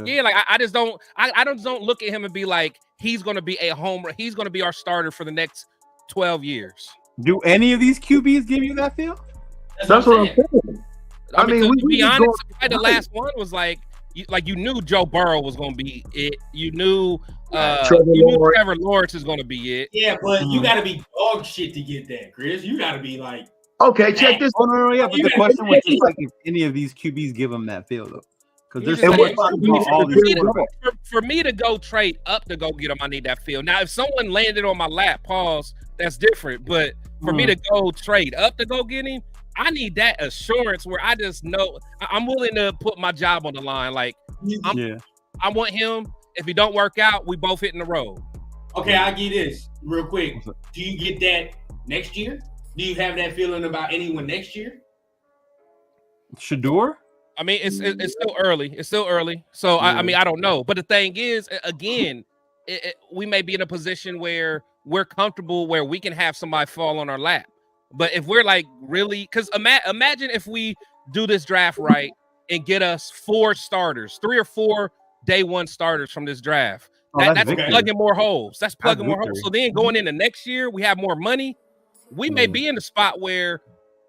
[SPEAKER 4] Yeah, like I just don't. I don't look at him and be like he's going to be a homer. He's going to be our starter for the next 12 years.
[SPEAKER 1] Do any of these QBs give you that feel?
[SPEAKER 2] That's what I'm saying.
[SPEAKER 4] I mean, to be honest, the last one was like you knew Joe Burrow was going to be it. You knew Trevor Lawrence is going to be it.
[SPEAKER 5] Yeah, but you got to be dog shit to get that, Chris. You got to be like,
[SPEAKER 2] okay, check this.
[SPEAKER 1] Oh no, yeah. But the question was just like if any of these QBs give them that feel though, because there's
[SPEAKER 4] for me to go trade up to go get them, I need that feel. Now, if someone landed on my lap, pause, that's different. But for me to go trade up to go get him, I need that assurance where I just know I'm willing to put my job on the line. Like, I want him. If he don't work out, we both hitting the road.
[SPEAKER 5] Okay, I'll give you this real quick. Do you get that next year? Do you have that feeling about anyone next year?
[SPEAKER 1] Shedeur?
[SPEAKER 4] I mean, it's still early. It's still early. So I mean, I don't know. But the thing is, again, we may be in a position where we're comfortable where we can have somebody fall on our lap. But if we're like really, because imagine if we do this draft right and get us 4 starters, 3 or 4 day one starters from this draft. That's plugging more holes. That's plugging more holes. So then going into next year, we have more money. We may be in the spot where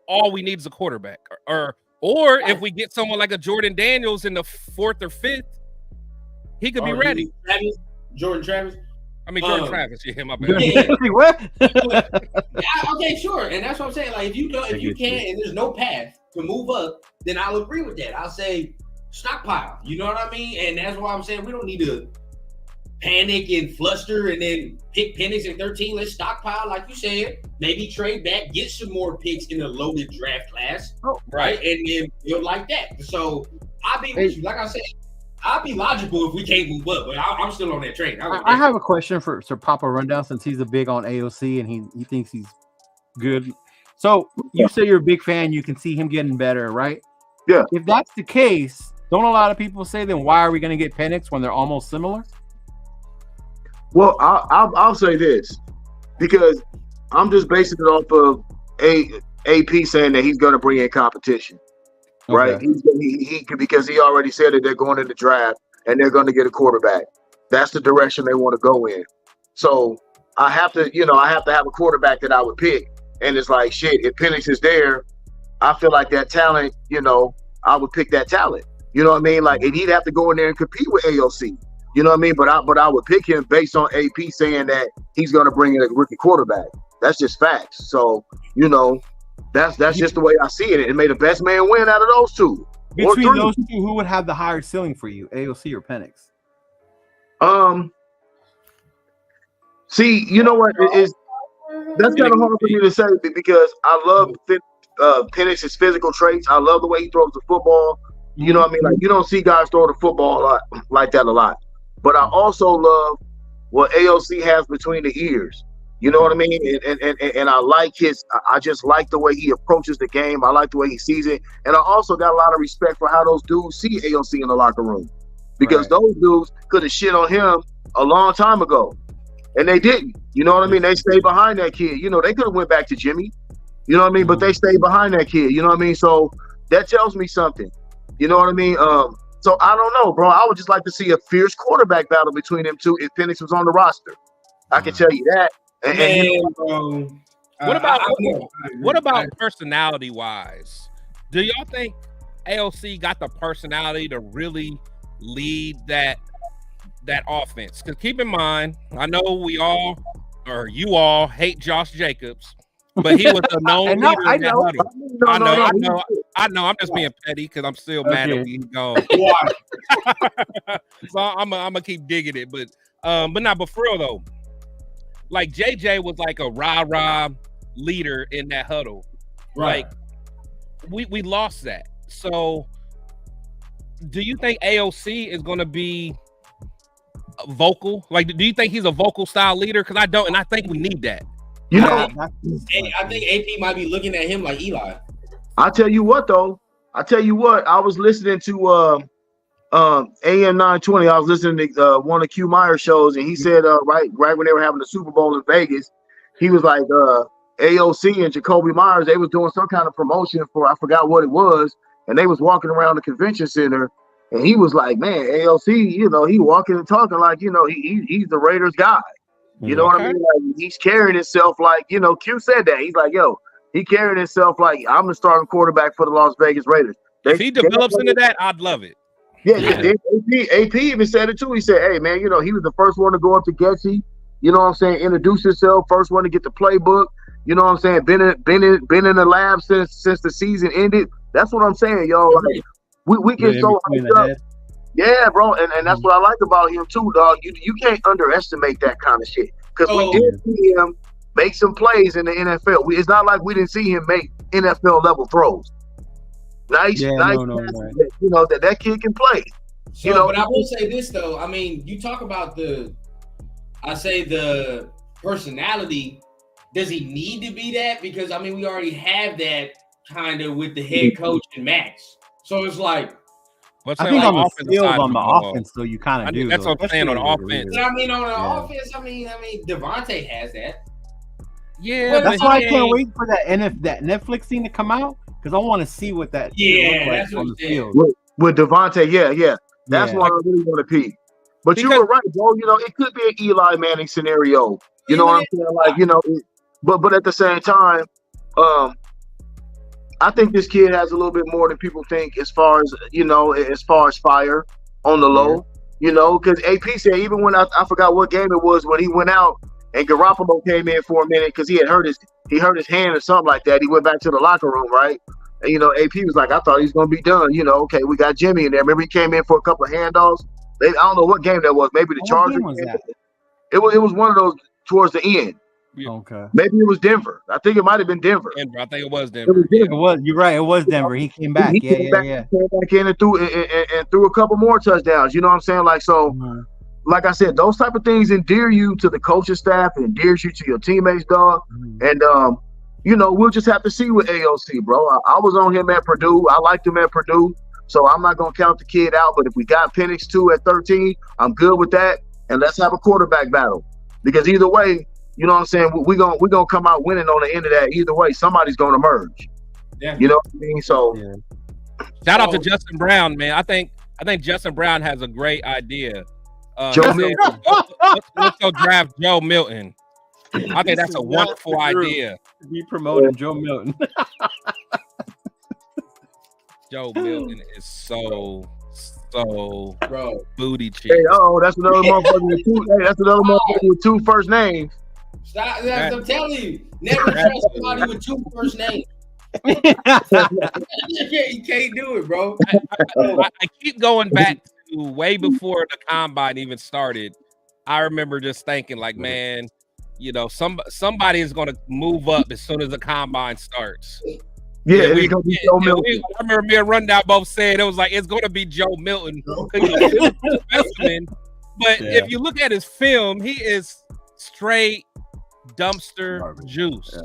[SPEAKER 4] all we need is a quarterback, or if we get someone like a Jordan Daniels in the 4th or 5th, he could be ready.
[SPEAKER 5] Jordan Travis.
[SPEAKER 4] I mean, Jordan Travis. Yeah, my bad.
[SPEAKER 1] What?
[SPEAKER 5] Okay, sure. And that's what I'm saying. Like, if you can't, and there's no path to move up, then I'll agree with that. I'll say stockpile. You know what I mean? And that's why I'm saying we don't need to panic and fluster and then pick Penix at 13. Let's stockpile, like you said. Maybe trade back, get some more picks in a loaded draft class, right? And then build like that. So I'll be with you. Like I said, I'll be logical if we can't move up, but I'm still on that train.
[SPEAKER 1] I have a question for Sir Papa Rundown, since he's a big on AOC and he thinks he's good. So you say you're a big fan. You can see him getting better, right?
[SPEAKER 2] Yeah.
[SPEAKER 1] If that's the case, don't a lot of people say, then why are we going to get Penix when they're almost similar?
[SPEAKER 2] Well, I'll say this, because I'm just basing it off of AP saying that he's going to bring in competition, right? He because he already said that they're going in the draft and they're going to get a quarterback. That's the direction they want to go in. So I have to have a quarterback that I would pick. And it's like, shit, if Penix is there, I feel like that talent, I would pick that talent. You know what I mean? Like, and he'd have to go in there and compete with AOC. You know what I mean? But I would pick him based on AP saying that he's going to bring in a rookie quarterback. That's just facts. So, that's just the way I see it. And may the best man win out of those two.
[SPEAKER 1] Between those two, who would have the higher ceiling for you, AOC or Penix?
[SPEAKER 2] See, you know what? That's kind of hard for me to say, because I love Penix's physical traits. I love the way he throws the football. You know what I mean? Like, you don't see guys throw the football like that a lot. But I also love what AOC has between the ears. You know what I mean? And I like I just like the way he approaches the game. I like the way he sees it. And I also got a lot of respect for how those dudes see AOC in the locker room. Because those dudes could have shit on him a long time ago. And they didn't. You know what I mean? They stayed behind that kid. They could have went back to Jimmy. You know what I mean? But they stayed behind that kid. You know what I mean? So that tells me something. You know what I mean? So I don't know, bro. I would just like to see a fierce quarterback battle between them two if Penix was on the roster. I can tell you that.
[SPEAKER 4] What about personality wise? Do y'all think AOC got the personality to really lead that offense? Because keep in mind, I know you all hate Josh Jacobs, but he was a known leader in that huddle. I know. I'm just being petty because I'm still mad that he's gone. So I'm gonna keep digging it, but for real though, like JJ was like a rah-rah leader in that huddle.
[SPEAKER 5] Right.
[SPEAKER 4] Like we lost that. So do you think AOC is gonna be vocal? Like, do you think he's a vocal style leader? Because I don't, and I think we need that.
[SPEAKER 5] I think AP might be looking at him like Eli.
[SPEAKER 2] I tell you what, I was listening to AM 920. I was listening to one of Q Myers shows, and he said right when they were having the Super Bowl in Vegas, he was like AOC and Jacoby Myers, they was doing some kind of promotion for, I forgot what it was, and they was walking around the convention center, and he was like, man, AOC, he walking and talking like, he's the Raiders guy. You know what I mean? Like, he's carrying himself like, Q said that. He's like, he carried himself like, I'm the starting quarterback for the Las Vegas Raiders.
[SPEAKER 4] If he develops into that, I'd love it.
[SPEAKER 2] Yeah. AP even said it too. He said, hey, man, he was the first one to go up to Getsy, you know what I'm saying, introduce himself, first one to get the playbook, you know what I'm saying, been in the lab since the season ended. That's what I'm saying, y'all. Like, we get so hyped up. Yeah, bro, and that's what I like about him too, dog. You can't underestimate that kind of shit. Because we did see him make some plays in the NFL. It's not like we didn't see him make NFL level throws. Nice,
[SPEAKER 1] Yeah,
[SPEAKER 2] nice.
[SPEAKER 1] no,
[SPEAKER 2] passes
[SPEAKER 1] right.
[SPEAKER 2] that, that kid can play.
[SPEAKER 5] So, but I will say this though. I mean, you talk about the personality. Does he need to be that? Because I mean, we already have that kind of with the head coach and Max. So it's like,
[SPEAKER 1] I think on the field, on the offense, though, you kind of do.
[SPEAKER 4] That's what I'm saying on the offense.
[SPEAKER 5] But I mean, on the offense, I mean, Devontae has that.
[SPEAKER 4] Yeah,
[SPEAKER 5] Well,
[SPEAKER 1] that's why I can't wait for that Netflix thing to come out because I want to see what that looks like on the field.
[SPEAKER 2] With Devontae, yeah. That's what I really want to peep. But you were right, bro. You know, it could be an Eli Manning scenario. You know what I'm saying? Like, you know, but at the same time, I think this kid has a little bit more than people think as far as fire on the low. You know, because AP said even when I forgot what game it was when he went out and Garoppolo came in for a minute because he hurt his hand or something like that. He went back to the locker room, right? And, you know, AP was like, I thought he was going to be done. You know, okay, we got Jimmy in there. Remember he came in for a couple of handoffs? I don't know what game that was. Maybe the Chargers. It was one of those towards the end.
[SPEAKER 1] Okay.
[SPEAKER 2] Maybe it was Denver. I think it might have been Denver.
[SPEAKER 4] I think it was Denver.
[SPEAKER 1] It was. You're right. It was Denver. He came back.
[SPEAKER 2] He came back in and threw a couple more touchdowns. You know what I'm saying? Like, so, like I said, those type of things endear you to the coaching staff and endears you to your teammates, dog. And you know, we'll just have to see with AOC, bro. I was on him at Purdue. I liked him at Purdue. So I'm not going to count the kid out. But if we got Penix 2 at 13, I'm good with that. And let's have a quarterback battle. Because either way, you know what I'm saying, we're gonna come out winning on the end of that. Either way, somebody's going to merge. Yeah. You know what I mean? So
[SPEAKER 4] shout out to Justin Brown, man. I think Justin Brown has a great idea.
[SPEAKER 2] Joe Milton.
[SPEAKER 4] Let's go draft Joe Milton. I think that's a wonderful idea.
[SPEAKER 1] Be promoting Joe Milton.
[SPEAKER 4] Joe Milton is so
[SPEAKER 5] bro
[SPEAKER 4] booty cheeks.
[SPEAKER 2] Hey, that's another motherfucker with two first names.
[SPEAKER 5] Stop! I'm telling you, never trust somebody with 2 first names. You can't do it, bro.
[SPEAKER 4] I keep going back to way before the combine even started. I remember just thinking, like, man, you know, somebody is going to move up as soon as the combine starts.
[SPEAKER 2] Yeah, it's gonna be Joe Milton.
[SPEAKER 4] I remember me and Rundown both said it was like it's gonna be Joe Milton. Specimen, but if you look at his film, he is straight dumpster juice.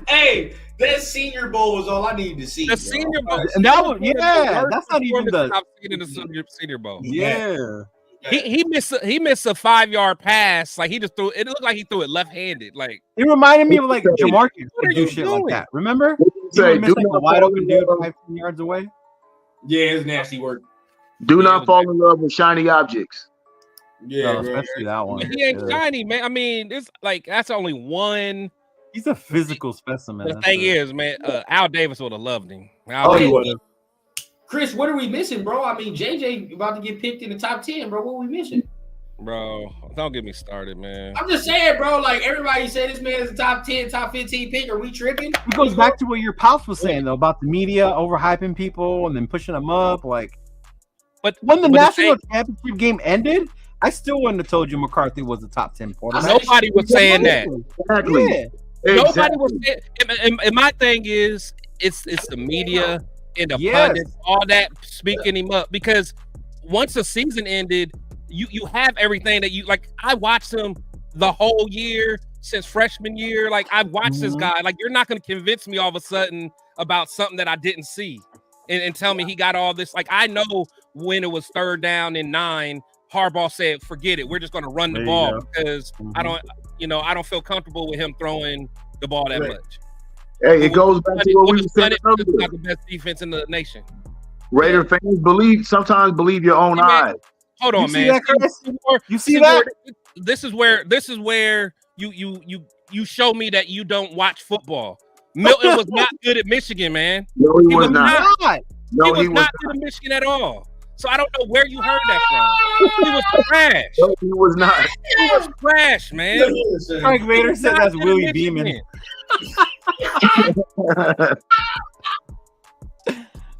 [SPEAKER 5] Hey, that Senior Bowl was all I needed to see.
[SPEAKER 4] The Senior Bowl,
[SPEAKER 1] and that was that's not even the
[SPEAKER 4] I've seen in the Senior Bowl.
[SPEAKER 1] Yeah.
[SPEAKER 4] He missed a 5-yard pass. Like he just threw it. Looked like he threw it left-handed. Like
[SPEAKER 1] it reminded me of like Jamarcus would do shit like that. Remember? He would miss like a wide open dude 15 yards away.
[SPEAKER 5] Yeah, it's nasty work.
[SPEAKER 2] Do not fall in love with shiny objects.
[SPEAKER 1] Yeah, especially that one.
[SPEAKER 4] He ain't shiny, man. I mean, it's like that's only one.
[SPEAKER 1] He's a physical specimen.
[SPEAKER 4] The thing is, man, Al Davis would have loved him.
[SPEAKER 5] He would have. Chris, what are we missing, bro? I mean, JJ about to get picked in the top 10, bro. What are we missing?
[SPEAKER 4] Bro, don't get me started, man.
[SPEAKER 5] I'm just saying, bro, like everybody said this man is a top 10, top 15 pick. Are we tripping?
[SPEAKER 1] It goes back to what your pops was saying, though, about the media overhyping people and then pushing them up. Like,
[SPEAKER 4] but
[SPEAKER 1] when the national championship game ended, I still wouldn't have told you McCarthy was a top 10 quarterback.
[SPEAKER 4] Nobody was saying that.
[SPEAKER 2] Exactly.
[SPEAKER 1] Yeah.
[SPEAKER 4] Nobody was saying. And my thing is, it's the media and the pundits, all that speaking him up, because once the season ended, you have everything that you like. I watched him the whole year since freshman year. Like I've watched this guy. Like you're not going to convince me all of a sudden about something that I didn't see and tell me he got all this. Like I know when it was 3rd down and 9, Harbaugh said, "Forget it. We're just going to run the ball because I don't feel comfortable with him throwing the ball that much."
[SPEAKER 2] Hey, it goes back to what we said earlier.
[SPEAKER 4] Not the best defense in the nation.
[SPEAKER 2] Raider fans sometimes believe your own eyes.
[SPEAKER 4] Hold on, man.
[SPEAKER 1] You see that?
[SPEAKER 4] This is where you show me that you don't watch football. Milton was not good at Michigan, man.
[SPEAKER 2] No, he was not.
[SPEAKER 4] No, he was not good at Michigan at all. So I don't know where you heard that from. He was trash.
[SPEAKER 2] No, he was not.
[SPEAKER 4] He was trash, man.
[SPEAKER 1] Frank Vader said that's Willie Beeman.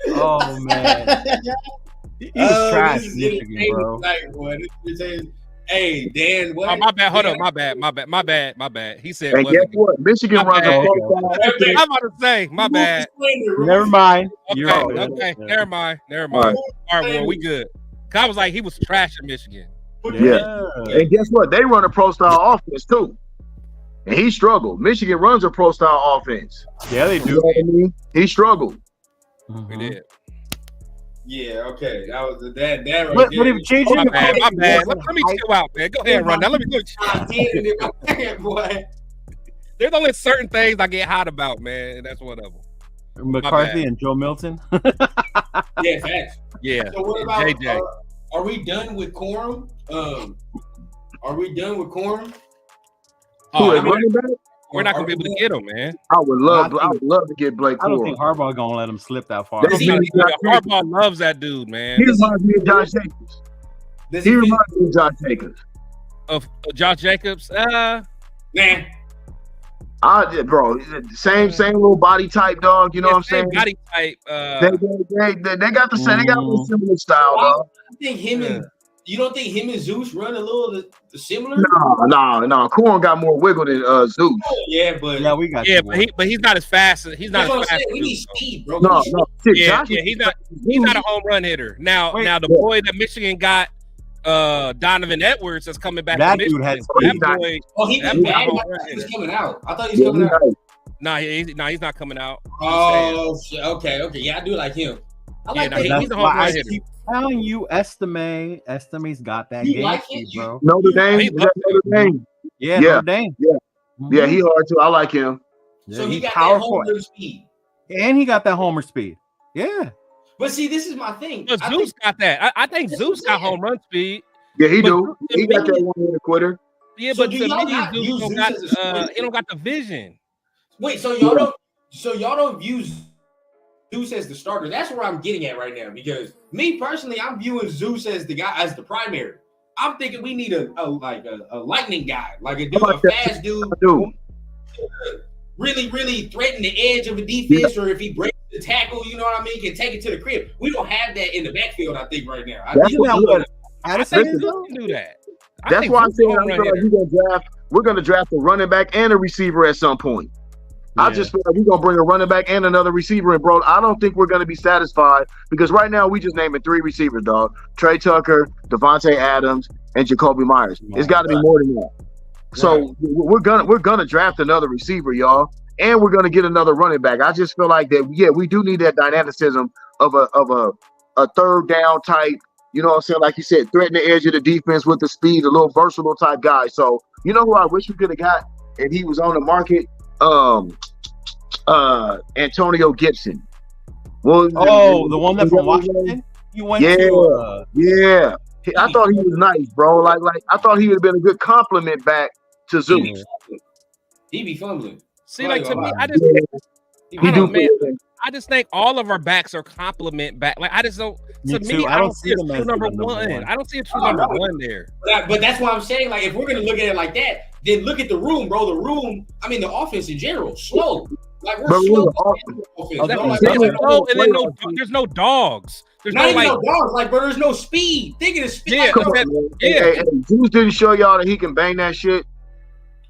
[SPEAKER 1] Oh man, he's trash, Michigan, bro.
[SPEAKER 5] Hey, Dan, what?
[SPEAKER 4] Oh, my bad. Hold up. My bad. He said,
[SPEAKER 2] And guess what? Michigan
[SPEAKER 4] My
[SPEAKER 2] runs a
[SPEAKER 4] bad.
[SPEAKER 2] profile offense.
[SPEAKER 4] I'm about to say, my bad.
[SPEAKER 1] Never mind. You're
[SPEAKER 4] Okay,
[SPEAKER 1] all good.
[SPEAKER 4] okay.
[SPEAKER 1] Yeah.
[SPEAKER 4] Never mind.
[SPEAKER 2] All
[SPEAKER 4] All right, well, we good. 'Cause I was like, he was trash in Michigan.
[SPEAKER 2] Yeah. And guess what? They run a pro style offense too. And he struggled. Michigan runs a pro style offense.
[SPEAKER 1] Yeah, they
[SPEAKER 2] You know
[SPEAKER 1] do.
[SPEAKER 2] what I mean? He struggled.
[SPEAKER 4] We
[SPEAKER 1] Mhm.
[SPEAKER 4] did.
[SPEAKER 5] Yeah, okay. That was that right
[SPEAKER 1] But
[SPEAKER 5] there.
[SPEAKER 1] if JJ
[SPEAKER 4] My bad. My bad.
[SPEAKER 1] wasn't
[SPEAKER 4] Let me
[SPEAKER 1] hyped-
[SPEAKER 4] chill out, man. Go ahead, run. Now let me go.
[SPEAKER 5] I did it, boy.
[SPEAKER 4] There's only certain things I get hot about, man, and that's one of them.
[SPEAKER 1] McCarthy
[SPEAKER 4] bad.
[SPEAKER 1] and Joe Milton.
[SPEAKER 5] Yeah, facts.
[SPEAKER 4] Yeah.
[SPEAKER 5] So what about
[SPEAKER 4] JJ.
[SPEAKER 5] are we done with Corum? Are we done with Corum?
[SPEAKER 4] Oh,
[SPEAKER 2] Who,
[SPEAKER 4] I
[SPEAKER 2] a
[SPEAKER 4] mean,
[SPEAKER 2] running back?
[SPEAKER 4] we're not gonna be able to get him, man.
[SPEAKER 2] I would love to get Blake
[SPEAKER 1] I don't think
[SPEAKER 2] Corum.
[SPEAKER 1] Harbaugh gonna let him slip that far.
[SPEAKER 2] That's
[SPEAKER 5] he-
[SPEAKER 2] me.
[SPEAKER 4] Harbaugh loves that dude, man.
[SPEAKER 2] He reminds me of Josh Jacobs.
[SPEAKER 5] Does
[SPEAKER 2] He
[SPEAKER 5] fit?
[SPEAKER 2] reminds me of Josh Jacobs.
[SPEAKER 4] Of Josh Jacobs.
[SPEAKER 5] Nah.
[SPEAKER 2] Bro, same little body type, dog. You know what I'm saying?
[SPEAKER 4] Body type.
[SPEAKER 2] They got the same. They got a little similar style, dog.
[SPEAKER 5] I think him and you don't think him and Zeus run a little similar?
[SPEAKER 2] No. Corum got more wiggle than Zeus.
[SPEAKER 5] Oh, yeah, but
[SPEAKER 1] Yeah, we got
[SPEAKER 4] Yeah,
[SPEAKER 1] you.
[SPEAKER 4] but he's not as fast. He's not
[SPEAKER 5] that's what I'm
[SPEAKER 4] as fast.
[SPEAKER 5] saying. We
[SPEAKER 4] as
[SPEAKER 5] need
[SPEAKER 4] Zeus, though.
[SPEAKER 5] speed, bro.
[SPEAKER 2] No. Shit,
[SPEAKER 4] Yeah,
[SPEAKER 2] Josh
[SPEAKER 4] he's not a home run hitter. Now the boy that Michigan got, Donovan Edwards, that's coming back.
[SPEAKER 1] That
[SPEAKER 4] to
[SPEAKER 1] dude
[SPEAKER 4] Michigan.
[SPEAKER 1] had
[SPEAKER 4] That
[SPEAKER 1] speed.
[SPEAKER 4] boy.
[SPEAKER 5] Oh, he
[SPEAKER 4] That
[SPEAKER 5] been
[SPEAKER 4] boy
[SPEAKER 5] bad.
[SPEAKER 4] home
[SPEAKER 5] I
[SPEAKER 4] run
[SPEAKER 5] thought he was
[SPEAKER 4] hitter.
[SPEAKER 5] coming out. I thought he was coming out.
[SPEAKER 4] Nah, he's not coming out.
[SPEAKER 5] Oh, shit. Okay. Yeah, I do like him. I like
[SPEAKER 4] nah,
[SPEAKER 5] that.
[SPEAKER 4] he's
[SPEAKER 1] That's
[SPEAKER 4] a home
[SPEAKER 1] why
[SPEAKER 4] run
[SPEAKER 1] I
[SPEAKER 4] hitter.
[SPEAKER 1] keep telling you, Estime's got that
[SPEAKER 5] You
[SPEAKER 1] game,
[SPEAKER 5] like
[SPEAKER 1] speed,
[SPEAKER 5] it?
[SPEAKER 1] bro.
[SPEAKER 2] Notre Dame.
[SPEAKER 4] He
[SPEAKER 2] Is that Notre Dame?
[SPEAKER 1] Yeah,
[SPEAKER 2] Yeah.
[SPEAKER 1] Notre Dame.
[SPEAKER 2] Yeah.
[SPEAKER 1] Mhm.
[SPEAKER 2] Yeah, he hard too. I like him.
[SPEAKER 5] So
[SPEAKER 1] he's
[SPEAKER 5] he got
[SPEAKER 1] powerful,
[SPEAKER 5] that home run speed.
[SPEAKER 1] and he got that homer speed. Yeah,
[SPEAKER 5] But see, this is my thing.
[SPEAKER 4] But
[SPEAKER 5] I
[SPEAKER 4] Zeus
[SPEAKER 5] think-
[SPEAKER 4] got that. I think
[SPEAKER 5] That's
[SPEAKER 4] Zeus
[SPEAKER 5] what I'm
[SPEAKER 4] got home run speed.
[SPEAKER 2] Yeah, he
[SPEAKER 4] But
[SPEAKER 2] do.
[SPEAKER 4] to
[SPEAKER 2] He got
[SPEAKER 4] me-
[SPEAKER 2] that one hitter quitter.
[SPEAKER 4] Yeah,
[SPEAKER 5] So
[SPEAKER 4] but
[SPEAKER 5] do
[SPEAKER 4] to
[SPEAKER 5] y'all
[SPEAKER 4] me,
[SPEAKER 5] not
[SPEAKER 4] Zeus
[SPEAKER 5] use
[SPEAKER 4] don't
[SPEAKER 5] Zeus
[SPEAKER 4] got
[SPEAKER 5] as a scorer?
[SPEAKER 4] he don't got the vision.
[SPEAKER 5] Wait, so y'all don't view Zeus as the starter? That's where I'm getting at right now. Because me personally, I'm viewing Zeus as the guy, as the primary. I'm thinking we need a lightning guy, like a dude, a fast dude,
[SPEAKER 2] Dude,
[SPEAKER 5] really threaten the edge of a defense, or if he breaks the tackle, you know what I mean, can take it to the crib. We don't have that in the backfield, I think, right now. I
[SPEAKER 2] That's
[SPEAKER 5] think
[SPEAKER 2] what
[SPEAKER 5] we-
[SPEAKER 2] what-
[SPEAKER 4] I
[SPEAKER 1] Addison.
[SPEAKER 4] think Zeus can do that. I
[SPEAKER 2] that's
[SPEAKER 4] think
[SPEAKER 2] why I'm
[SPEAKER 4] Zeus
[SPEAKER 2] saying
[SPEAKER 4] a
[SPEAKER 2] I
[SPEAKER 4] home
[SPEAKER 2] feel
[SPEAKER 4] run
[SPEAKER 2] like
[SPEAKER 4] hitter.
[SPEAKER 2] we're gonna draft a running back and a receiver at some point. I
[SPEAKER 1] Yeah.
[SPEAKER 2] just feel like we're gonna bring a running back and another receiver. And bro, I don't think we're gonna be satisfied because right now we just naming 3 receivers, dog. Trey Tucker, Devontae Adams, and Jacoby Myers. It's got to be more than that. So we're gonna draft another receiver, y'all, and we're gonna get another running back. I just feel like that. Yeah, we do need that dynamicism of a third down type. You know what I'm saying? Like you said, threaten the edge of the defense with the speed, a little versatile type guy. So you know who I wish we could have got if he was on the market. Antonio Gibson. Well,
[SPEAKER 1] the one that from Washington. You went
[SPEAKER 2] Yeah.
[SPEAKER 1] to.
[SPEAKER 2] Yeah, I thought he was nice, bro. Like I thought he would have been a good compliment back to Zeus.
[SPEAKER 5] He be fumbling.
[SPEAKER 4] See, like to me,
[SPEAKER 2] He
[SPEAKER 4] I
[SPEAKER 2] do.
[SPEAKER 4] don't, man. I just think all of our backs are compliment back. Like I just don't.
[SPEAKER 1] Me
[SPEAKER 4] To
[SPEAKER 1] too.
[SPEAKER 4] me,
[SPEAKER 1] I
[SPEAKER 4] I
[SPEAKER 1] don't
[SPEAKER 4] don't
[SPEAKER 1] see
[SPEAKER 4] see a
[SPEAKER 1] them
[SPEAKER 4] true
[SPEAKER 1] as the
[SPEAKER 4] number
[SPEAKER 1] number
[SPEAKER 4] one.
[SPEAKER 1] one.
[SPEAKER 4] I don't see a true number one there.
[SPEAKER 5] But that's why I'm saying, like, if we're gonna look at it like that, then look at the room, bro. The room, I mean, the offense in general, slow. Like we're
[SPEAKER 2] But
[SPEAKER 5] slow.
[SPEAKER 2] we're
[SPEAKER 5] Offense, bro. Like,
[SPEAKER 2] That's
[SPEAKER 5] there's
[SPEAKER 2] what-
[SPEAKER 5] no-
[SPEAKER 4] And then there's no dogs. There's
[SPEAKER 5] not
[SPEAKER 4] no
[SPEAKER 5] even
[SPEAKER 4] like.
[SPEAKER 5] no dogs, like, bro. There's no speed. Think of the speed.
[SPEAKER 4] Yeah,
[SPEAKER 5] like,
[SPEAKER 2] Come
[SPEAKER 5] no,
[SPEAKER 2] on, man.
[SPEAKER 4] Yeah.
[SPEAKER 2] Hey, Zeus didn't show y'all that he can bang that shit.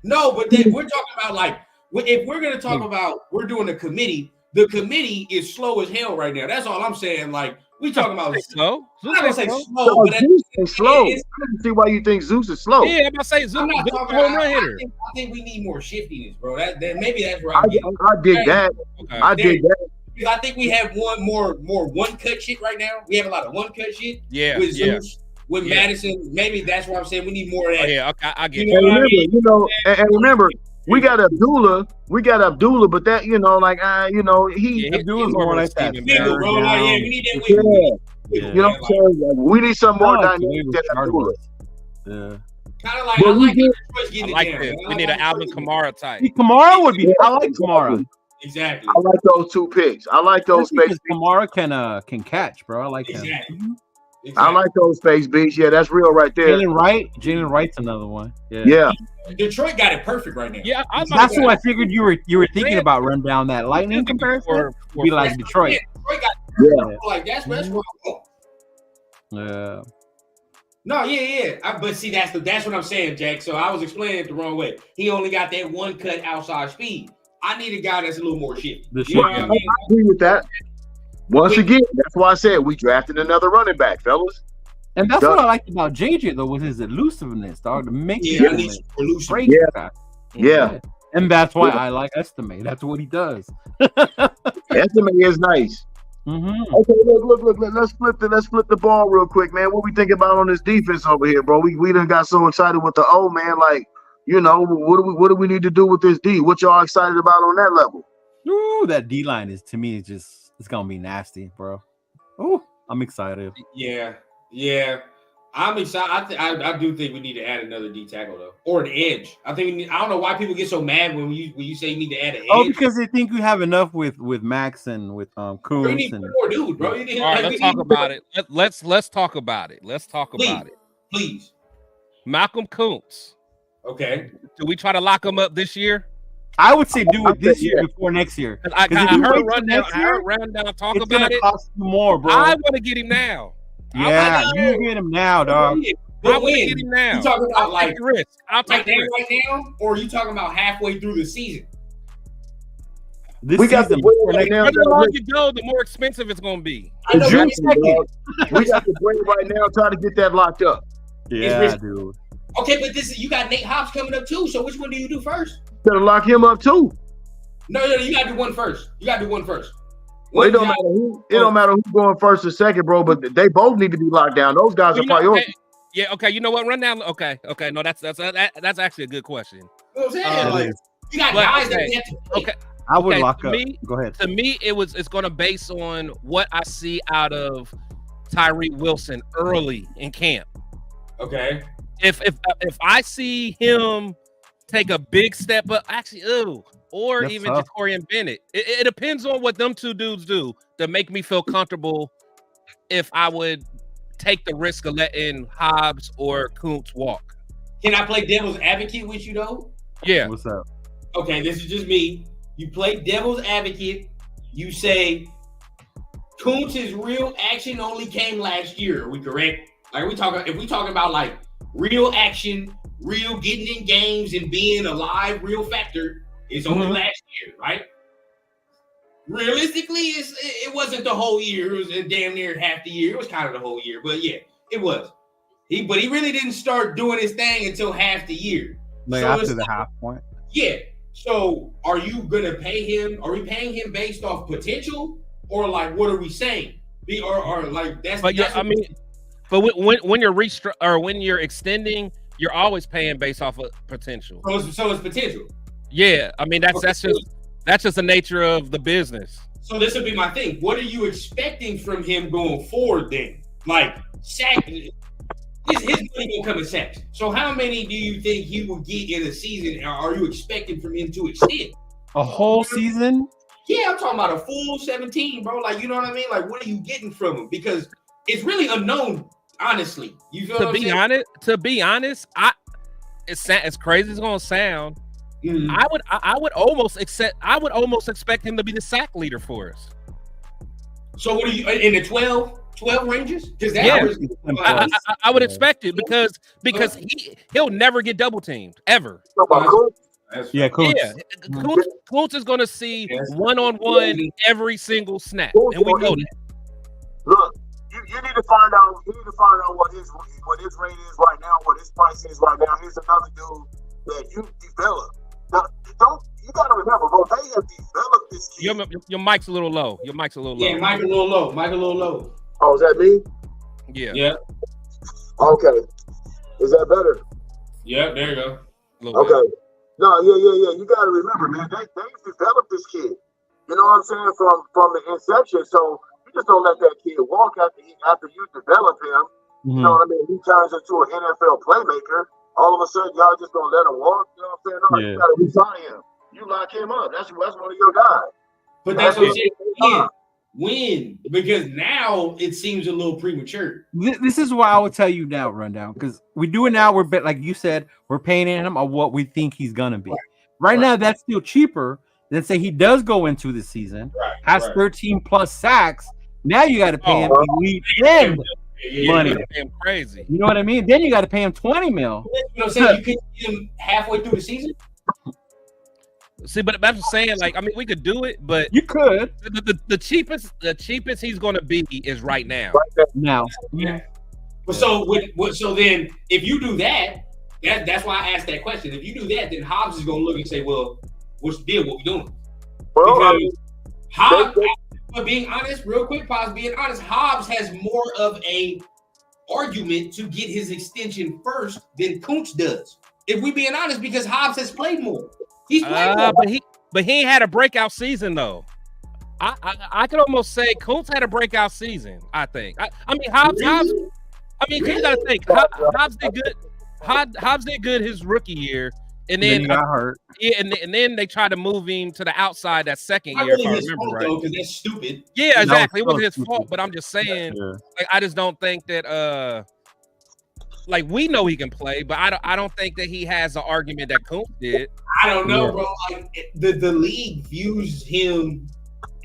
[SPEAKER 5] no, but then we're talking about like, if we're gonna talk about, we're doing a committee. The committee is slow as hell right now. That's all I'm saying. Like, we talking about.
[SPEAKER 4] Slow.
[SPEAKER 5] I'm not gonna say slow,
[SPEAKER 2] No,
[SPEAKER 5] but
[SPEAKER 2] Zeus is slow. I
[SPEAKER 5] it's-
[SPEAKER 2] don't see why you think Zeus is slow.
[SPEAKER 4] Yeah, I'm about to say Zeus
[SPEAKER 5] I'm not
[SPEAKER 4] is a
[SPEAKER 5] talking.
[SPEAKER 4] home run hitter.
[SPEAKER 5] I think we need more shiftiness, bro. That maybe that's where
[SPEAKER 2] I
[SPEAKER 5] I'm getting.
[SPEAKER 2] dig that.
[SPEAKER 4] Okay.
[SPEAKER 2] I dig that.
[SPEAKER 5] Because I think we have more one cut shit right now. We have a lot of one cut shit
[SPEAKER 4] Yeah,
[SPEAKER 5] with
[SPEAKER 4] yeah,
[SPEAKER 5] Zeus, with
[SPEAKER 4] Yeah.
[SPEAKER 5] Madison. Maybe that's what I'm saying. We need more of
[SPEAKER 4] oh,
[SPEAKER 5] that.
[SPEAKER 4] yeah. Okay, I get
[SPEAKER 5] You
[SPEAKER 2] And
[SPEAKER 5] know
[SPEAKER 4] it.
[SPEAKER 5] what I
[SPEAKER 2] remember,
[SPEAKER 5] mean?
[SPEAKER 2] and remember, we got Abdullah, but that, he,
[SPEAKER 4] Yeah,
[SPEAKER 1] Abdul's more like that.
[SPEAKER 5] Nigga, bro, like, yeah, we need that.
[SPEAKER 2] yeah,
[SPEAKER 1] Yeah.
[SPEAKER 2] you know what I'm saying? Like, we need some more dynamic than Abdullah.
[SPEAKER 1] Yeah.
[SPEAKER 5] Kind of like
[SPEAKER 2] But
[SPEAKER 5] I
[SPEAKER 2] we
[SPEAKER 5] like
[SPEAKER 2] did-
[SPEAKER 5] Detroit's getting
[SPEAKER 4] I
[SPEAKER 5] it
[SPEAKER 4] like
[SPEAKER 5] down,
[SPEAKER 4] this.
[SPEAKER 5] man.
[SPEAKER 4] We
[SPEAKER 5] I
[SPEAKER 4] need
[SPEAKER 5] like
[SPEAKER 4] an Alvin
[SPEAKER 5] Detroit's
[SPEAKER 4] Kamara type.
[SPEAKER 1] See, Kamara would be. I like Kamara.
[SPEAKER 5] Exactly.
[SPEAKER 2] I like those 2 picks. I like those
[SPEAKER 1] That's
[SPEAKER 2] space.
[SPEAKER 1] because Kamara can catch, bro. I like him.
[SPEAKER 5] Exactly.
[SPEAKER 2] I like those space beats. Yeah, that's real right there.
[SPEAKER 1] Jalen Wright's another one.
[SPEAKER 2] Yeah.
[SPEAKER 5] Detroit got it perfect right now.
[SPEAKER 4] Yeah, I was about
[SPEAKER 1] That's
[SPEAKER 4] to
[SPEAKER 1] who
[SPEAKER 4] say,
[SPEAKER 1] I figured you were thinking about run down that Lightning comparison.
[SPEAKER 4] for
[SPEAKER 1] Be like Detroit.
[SPEAKER 5] Detroit got
[SPEAKER 2] Yeah.
[SPEAKER 5] like that's what I'm going.
[SPEAKER 1] Yeah.
[SPEAKER 5] No, yeah. But see, that's what I'm saying, Jack. So I was explaining it the wrong way. He only got that one cut outside speed. I need a guy that's a little more shifty. You know what I mean?
[SPEAKER 2] I agree with that. Once again, that's why I said we drafted another running back, fellas.
[SPEAKER 1] And that's what I liked about JJ though, was his elusiveness, dog. To make
[SPEAKER 5] elusive.
[SPEAKER 2] Yeah.
[SPEAKER 1] And that's why I like Estimate. That's what he does.
[SPEAKER 2] Estimate is nice.
[SPEAKER 1] Mm-hmm.
[SPEAKER 2] Okay, look. Let's flip the ball real quick, man. What we think about on this defense over here, bro? We done got so excited with the O, man. Like, you know, what do we need to do with this D? What y'all excited about on that level?
[SPEAKER 1] Ooh, that D line is, to me, it's gonna be nasty, bro. Ooh, I'm excited.
[SPEAKER 5] Yeah. I'm excited. I do think we need to add another D tackle though, or an edge. I think I don't know why people get so mad when you say you need to add an edge.
[SPEAKER 1] Oh, because they think we have enough with Max and with Kuntz.
[SPEAKER 5] You need more dude, bro.
[SPEAKER 4] All right, let's talk about it. Let's talk about it. Let's talk about it.
[SPEAKER 5] Please.
[SPEAKER 4] Malcolm Kuntz.
[SPEAKER 5] Okay.
[SPEAKER 4] Do we try to lock him up this year?
[SPEAKER 1] I would say do it this year before next year.
[SPEAKER 4] I heard Rundown talk
[SPEAKER 1] it's
[SPEAKER 4] about
[SPEAKER 1] gonna
[SPEAKER 4] it.
[SPEAKER 1] cost you more, bro.
[SPEAKER 4] I want to get him now.
[SPEAKER 1] Yeah, you get him now, dog.
[SPEAKER 5] But
[SPEAKER 4] I want to get him now.
[SPEAKER 5] You talking about
[SPEAKER 4] I'll take the risk. I'll take the risk
[SPEAKER 5] right now, or are you talking about halfway through the season?
[SPEAKER 2] We got the
[SPEAKER 4] right now. The longer you go, the more expensive it's going to be.
[SPEAKER 2] We got the break right now, trying to get that locked up.
[SPEAKER 1] Yeah, dude.
[SPEAKER 5] Okay, but you got Nate Hobbs coming up too. So which one do you do first?
[SPEAKER 2] Gotta lock him up too.
[SPEAKER 5] No, you gotta do one first.
[SPEAKER 2] Well, it don't matter who's going first or second, bro. But they both need to be locked down. Those guys are priority.
[SPEAKER 4] Yeah. Okay. You know what? Rundown. Okay. No, that's actually a good question.
[SPEAKER 5] You know what I'm saying? You got guys that have to play.
[SPEAKER 4] Okay.
[SPEAKER 1] I would lock up. Go ahead.
[SPEAKER 4] To me, it's going to base on what I see out of Tyree Wilson early in camp.
[SPEAKER 5] Okay.
[SPEAKER 4] If I see him take a big step up, or that's even Jacorian Bennett, it depends on what them two dudes do to make me feel comfortable. If I would take the risk of letting Hobbs or Kuntz walk.
[SPEAKER 5] Can I play devil's advocate with you though?
[SPEAKER 4] Yeah.
[SPEAKER 1] What's up?
[SPEAKER 5] Okay, this is just me. You play devil's advocate. You say Kuntz's real action only came last year. Are we correct? Like if we talking about like real action, real getting in games and being a live real factor, it's only last year, right? Realistically, it wasn't the whole year. It was damn near half the year. It was kind of the whole year, but yeah, it was. He really didn't start doing his thing until half the year.
[SPEAKER 1] Like so after the half point.
[SPEAKER 5] Yeah. So are you gonna pay him? Are we paying him based off potential, or like what are we saying? Or like that's.
[SPEAKER 4] But
[SPEAKER 5] that's
[SPEAKER 4] but when you're when you're extending, you're always paying based off of potential.
[SPEAKER 5] So it's potential.
[SPEAKER 4] Yeah, I mean that's just the nature of the business.
[SPEAKER 5] So this would be my thing. What are you expecting from him going forward then? Like sack. His money gonna come in sacks. So how many do you think he will get in a season? Are you expecting from him to extend
[SPEAKER 1] a whole season?
[SPEAKER 5] Yeah, I'm talking about a full 17, bro. Like, you know what I mean? Like, what are you getting from him? Because it's really unknown, honestly. You feel what I'm saying?
[SPEAKER 4] To be honest, as crazy as it's gonna sound, I would almost expect him to be the sack leader for us.
[SPEAKER 5] So what are you in the 12 ranges? Because
[SPEAKER 4] I would expect it because he'll never get double teamed ever.
[SPEAKER 1] Kuntz
[SPEAKER 4] Kuntz is going to see one-on-one every single snap, and we know that.
[SPEAKER 2] Look, you need to find out. What his rate is right now, what his price is right now. Here's another dude that you develop. Now, you got to remember, bro. They have developed this kid.
[SPEAKER 4] Your mic's a little low. Yeah, Mike a
[SPEAKER 5] little low.
[SPEAKER 2] Oh, is that me?
[SPEAKER 4] Yeah.
[SPEAKER 2] Okay. Is that better?
[SPEAKER 5] Yeah, there you go.
[SPEAKER 2] Okay. No, yeah. You got to remember, man. They've developed this kid. You know what I'm saying? From the inception. So you just don't let that kid walk after you develop him. You know what I mean? He turns into an NFL playmaker. All of a sudden, y'all just gonna let him walk. You know what I'm saying? No, you gotta resign him. You lock him up. That's one of your guys.
[SPEAKER 5] But that's what I'm saying. When? Because now it seems a little premature.
[SPEAKER 1] This is why I would tell you now, Rundown, because we do it now. We're like you said, we're paying him on what we think he's gonna be. Right now, that's still cheaper than say he does go into the season, has 13 plus sacks. Now you got to pay him elite end. money.
[SPEAKER 4] You pay him crazy.
[SPEAKER 1] You know what I mean? Then you got to pay him $20 million.
[SPEAKER 5] You know what I'm saying? You can get him halfway through the season.
[SPEAKER 4] See, but that's what I'm saying. Like, I mean, we could do it, but
[SPEAKER 1] You could
[SPEAKER 4] the cheapest he's going to be is right now.
[SPEAKER 1] now.
[SPEAKER 5] Yeah. But so then if you do that's why I asked that question. If you do that, then Hobbs is gonna look and say, well, what's the deal? What we doing?
[SPEAKER 2] Well,
[SPEAKER 5] Because Hobbs, but being honest, real quick, being honest, Hobbs has more of a argument to get his extension first than Kuntz does. If we being honest, because Hobbs has played more. He's played more.
[SPEAKER 4] But he ain't had a breakout season though. I could almost say Kuntz had a breakout season. I think. I mean Hobbs. I mean, you gotta think. Hobbs did good. Hobbs did good his rookie year, and then
[SPEAKER 1] he got hurt.
[SPEAKER 4] Yeah, and then they tried to move him to the outside that second
[SPEAKER 5] Not
[SPEAKER 4] year,
[SPEAKER 5] really
[SPEAKER 4] if I
[SPEAKER 5] his
[SPEAKER 4] remember
[SPEAKER 5] fault,
[SPEAKER 4] right.
[SPEAKER 5] though, because that's stupid.
[SPEAKER 4] Yeah, exactly. It
[SPEAKER 1] No,
[SPEAKER 4] wasn't his
[SPEAKER 1] stupid.
[SPEAKER 4] fault, but I'm just saying.
[SPEAKER 1] Yeah.
[SPEAKER 4] Like, I just don't think that. Like we know he can play, but I don't think that he has an argument that Kuntz did.
[SPEAKER 5] I don't know,
[SPEAKER 1] Yeah.
[SPEAKER 5] bro. Like the league views him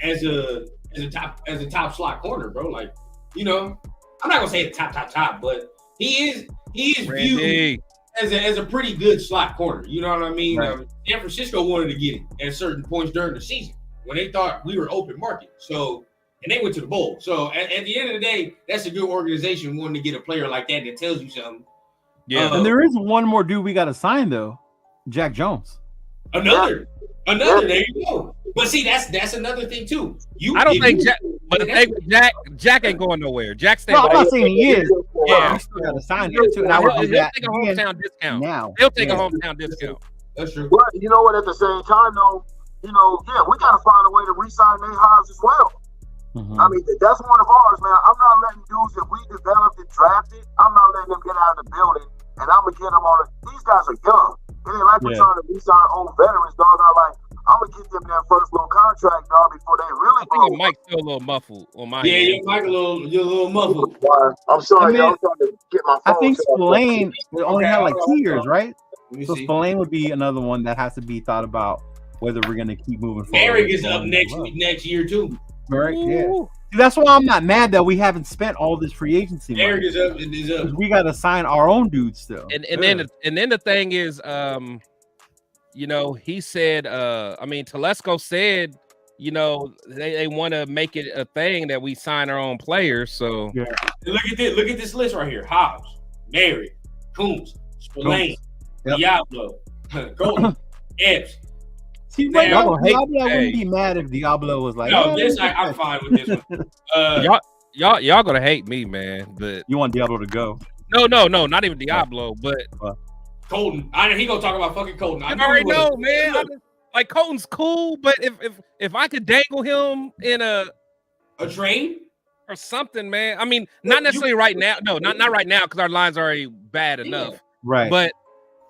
[SPEAKER 5] as a top slot corner, bro. Like, you know, I'm not gonna say top, but he is viewed
[SPEAKER 4] Randy.
[SPEAKER 5] as a pretty good slot corner. You know what I mean?
[SPEAKER 1] Right.
[SPEAKER 5] San Francisco wanted to get him at certain points during the season when they thought we were open market. So, and they went to the bowl. So at the end of the day, that's a good organization wanting to get a player like that tells you something.
[SPEAKER 4] Yeah,
[SPEAKER 1] And there is one more dude we got to sign though, Jack Jones.
[SPEAKER 5] Another. There you go. But see, that's another thing too.
[SPEAKER 4] I don't think Jack. But the thing with Jack ain't going nowhere. Jack staying.
[SPEAKER 1] No, I'm not saying he is.
[SPEAKER 4] Yeah.
[SPEAKER 1] We still got to sign him too. And I would do
[SPEAKER 4] He'll
[SPEAKER 1] that
[SPEAKER 4] take a hometown discount.
[SPEAKER 1] now.
[SPEAKER 4] He'll take a hometown discount.
[SPEAKER 5] That's true.
[SPEAKER 2] But you know what? At the same time, though, we got to find a way to re-sign Nate Hobbs as well.
[SPEAKER 1] Mhm.
[SPEAKER 2] I mean, that's one of ours, man. I'm not letting dudes that we developed and drafted. I'm not letting them get out of the building, and I'm gonna get them on it. These guys are young. It ain't like we're
[SPEAKER 1] Yeah.
[SPEAKER 2] trying to re-sign old veterans, dog. I'm gonna get them their first little contract, dog, before they really
[SPEAKER 4] I think your
[SPEAKER 2] blow.
[SPEAKER 4] mic's still a little muffled on my
[SPEAKER 5] Yeah,
[SPEAKER 4] end.
[SPEAKER 5] your mic you're a little muffled.
[SPEAKER 2] I'm sorry,
[SPEAKER 1] I mean,
[SPEAKER 2] y'all. I'm trying to get my
[SPEAKER 1] I
[SPEAKER 2] phone.
[SPEAKER 1] think
[SPEAKER 2] set up.
[SPEAKER 1] Spillane only had like 2 years, right?
[SPEAKER 5] Let me
[SPEAKER 1] So
[SPEAKER 5] see.
[SPEAKER 1] Spillane would be another one that has to be thought about whether we're going to keep moving forward.
[SPEAKER 5] Merrick is up next year too.
[SPEAKER 1] Merrick, yeah.
[SPEAKER 4] Ooh.
[SPEAKER 1] See, that's why I'm not mad that we haven't spent all this free agency money.
[SPEAKER 5] Merrick is up and is up.
[SPEAKER 1] 'Cause we got to sign our own dudes still.
[SPEAKER 4] And then the thing is, he said, I mean, Telesco said, they want to make it a thing that we sign our own players. So
[SPEAKER 1] Yeah.
[SPEAKER 5] And look at this list right here: Hobbs, Merrick, Coombs, Spillane,
[SPEAKER 1] Yep.
[SPEAKER 5] Diablo, Golden, Epps.
[SPEAKER 1] See, right
[SPEAKER 5] Now-
[SPEAKER 1] now, Diablo, I
[SPEAKER 4] Hey.
[SPEAKER 1] wouldn't be mad if Diablo was like,
[SPEAKER 5] No,
[SPEAKER 1] "Eh,
[SPEAKER 5] this I'm fine with this one.
[SPEAKER 4] y'all gonna hate me, man. But
[SPEAKER 1] you want Diablo to go.
[SPEAKER 4] no, not even Diablo. But
[SPEAKER 5] Colton, he gonna talk about fucking Colton.
[SPEAKER 4] I
[SPEAKER 5] knew
[SPEAKER 4] already
[SPEAKER 5] he was.
[SPEAKER 4] know, man. Like Colton's cool, but if I could dangle him in
[SPEAKER 5] A train?
[SPEAKER 4] or something, man. I mean, not necessarily right now. No, not right now because our line's already bad enough.
[SPEAKER 1] Right.
[SPEAKER 4] But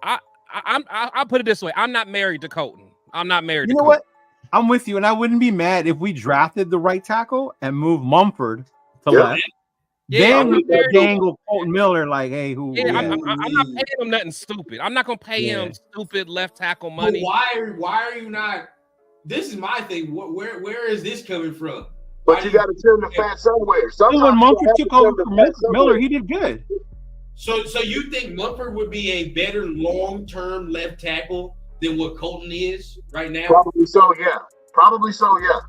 [SPEAKER 4] I'll put it this way: I'm not married to Colton. I'm not married.
[SPEAKER 1] You
[SPEAKER 4] to
[SPEAKER 1] know
[SPEAKER 4] Colton.
[SPEAKER 1] what? I'm with you, and I wouldn't be mad if we drafted the right tackle and moved Mumford to
[SPEAKER 2] Yeah.
[SPEAKER 1] left.
[SPEAKER 4] Yeah,
[SPEAKER 1] Then
[SPEAKER 4] I'm
[SPEAKER 1] we
[SPEAKER 4] not
[SPEAKER 1] could
[SPEAKER 4] married.
[SPEAKER 1] dangle Colton Miller like, hey, who?
[SPEAKER 4] Yeah,
[SPEAKER 1] yeah.
[SPEAKER 4] I'm not paying him nothing stupid. I'm not gonna pay him stupid left tackle money.
[SPEAKER 5] But why are you not? This is my thing. Where is this coming from?
[SPEAKER 2] But you got to trim the fat somewhere.
[SPEAKER 1] Then
[SPEAKER 2] Sometimes
[SPEAKER 1] when
[SPEAKER 2] you
[SPEAKER 1] Mumford
[SPEAKER 2] have to
[SPEAKER 1] took
[SPEAKER 2] trim
[SPEAKER 1] over
[SPEAKER 2] the
[SPEAKER 1] for
[SPEAKER 2] fat somewhere.
[SPEAKER 1] Miller, he did good.
[SPEAKER 5] So you think Mumford would be a better long-term left tackle than what Colton is right now?
[SPEAKER 2] Probably so, yeah.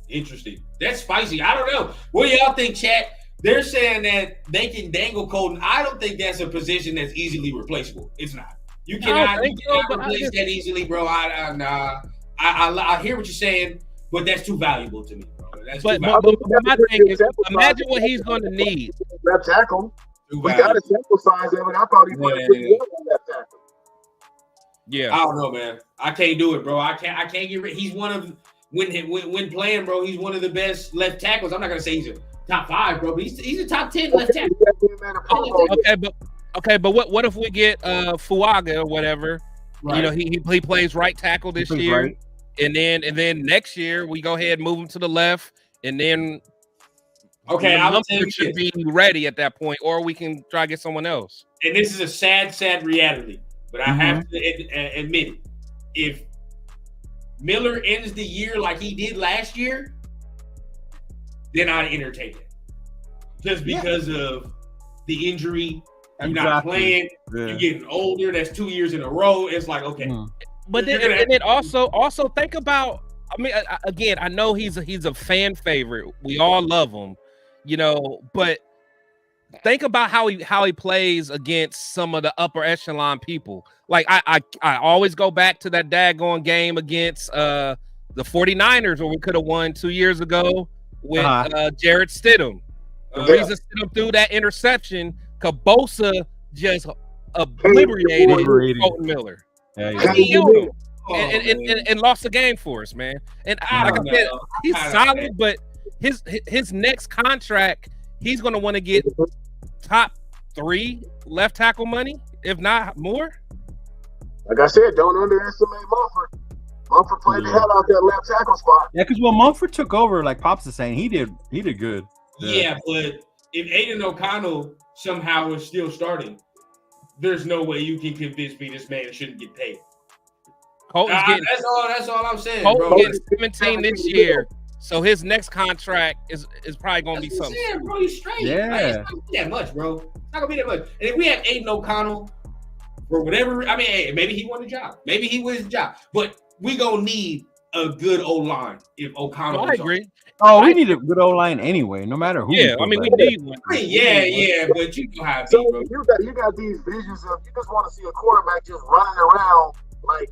[SPEAKER 5] Interesting. That's spicy. I don't know. What do y'all think, chat? They're saying that they can dangle Colton. I don't think that's a position that's easily replaceable. It's not. You
[SPEAKER 4] I don't
[SPEAKER 5] cannot,
[SPEAKER 4] think so, but I
[SPEAKER 5] replace
[SPEAKER 4] just-
[SPEAKER 5] that easily, bro. I hear what you're saying, but that's too valuable to me, bro. That's
[SPEAKER 4] But
[SPEAKER 5] too valuable.
[SPEAKER 4] my thing is, imagine what he's gonna need.
[SPEAKER 2] Left tackle.
[SPEAKER 5] Too
[SPEAKER 2] We
[SPEAKER 5] valuable.
[SPEAKER 2] got a sample size of it. I thought he played pretty
[SPEAKER 5] Yeah.
[SPEAKER 2] well on left tackle.
[SPEAKER 4] Yeah,
[SPEAKER 5] I don't know, man. I can't do it, bro. I can't get rid. He's one of when playing, bro. He's one of the best left tackles. I'm not gonna say he's a top 5, bro, but he's a top 10 left tackle.
[SPEAKER 4] okay, but what if we get Fuaga or whatever?
[SPEAKER 5] Right.
[SPEAKER 4] You know, he plays right tackle this
[SPEAKER 1] plays
[SPEAKER 4] year,
[SPEAKER 1] right.
[SPEAKER 4] and then next year we go ahead and move him to the left, and then
[SPEAKER 5] Okay, I'm
[SPEAKER 4] Mumford
[SPEAKER 5] saying
[SPEAKER 4] should be ready at that point, or we can try to get someone else.
[SPEAKER 5] and this is a sad reality, but I have to admit it. If Miller ends the year like he did last year, then I'd entertain it. just because of the injury. I'm not playing. You're getting older. That's 2 years in a row. It's like, okay.
[SPEAKER 4] But then also think about. I mean, again, I know he's a fan favorite. We all love him, but think about how he plays against some of the upper echelon people. Like I always go back to that daggone game against the 49ers where we could have won 2 years ago with Jarrett Stidham. The reason Stidham threw that interception, Bosa just obliterated Colton Miller. He killed him and lost the game for us, man. And like I said, he's solid, but his next contract, he's going to want to get top 3 left tackle money, if not more.
[SPEAKER 2] Like I said, don't underestimate Mumford. Mumford played the hell out that left tackle spot.
[SPEAKER 1] Yeah, because when Mumford took over, like Pops is saying, he did good.
[SPEAKER 5] Yeah, but if Aiden O'Connell somehow is still starting, there's no way you can convince me this man shouldn't get paid. That's all I'm saying,
[SPEAKER 4] Colton's
[SPEAKER 5] bro.
[SPEAKER 4] getting 17 this year, so his next contract is probably going to be something.
[SPEAKER 5] Saying, bro, he's straight.
[SPEAKER 1] Yeah,
[SPEAKER 5] like, it's not gonna be that much, bro. It's not gonna be that much. And if we have Aiden O'Connell for whatever, I mean, hey, maybe he won the job, maybe he wins the job, but we gonna need a good O-line if O'Connell.
[SPEAKER 4] I agree.
[SPEAKER 1] Oh, we need a good O-line anyway, no matter who.
[SPEAKER 4] Yeah, I mean, we need one.
[SPEAKER 5] Yeah, but you know how it
[SPEAKER 2] So
[SPEAKER 5] be, bro.
[SPEAKER 2] you got these visions of you just want to see a quarterback just running around like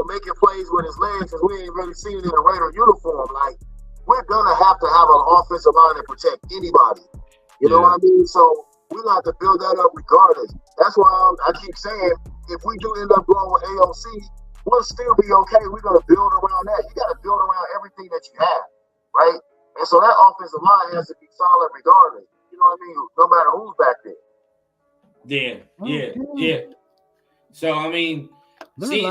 [SPEAKER 2] making plays with his legs because we ain't really seen it in a Raider uniform. Like we're gonna have to have an offensive line that protect anybody. You know what I mean? So we got to build that up regardless. That's why I keep saying if we do end up going with AOC, we'll still be okay. We're gonna build around that. You got to build around everything that you have, right? And so that offensive line has to be solid regardless. You know what I mean? No matter who's back there.
[SPEAKER 5] Yeah. So I mean, seeing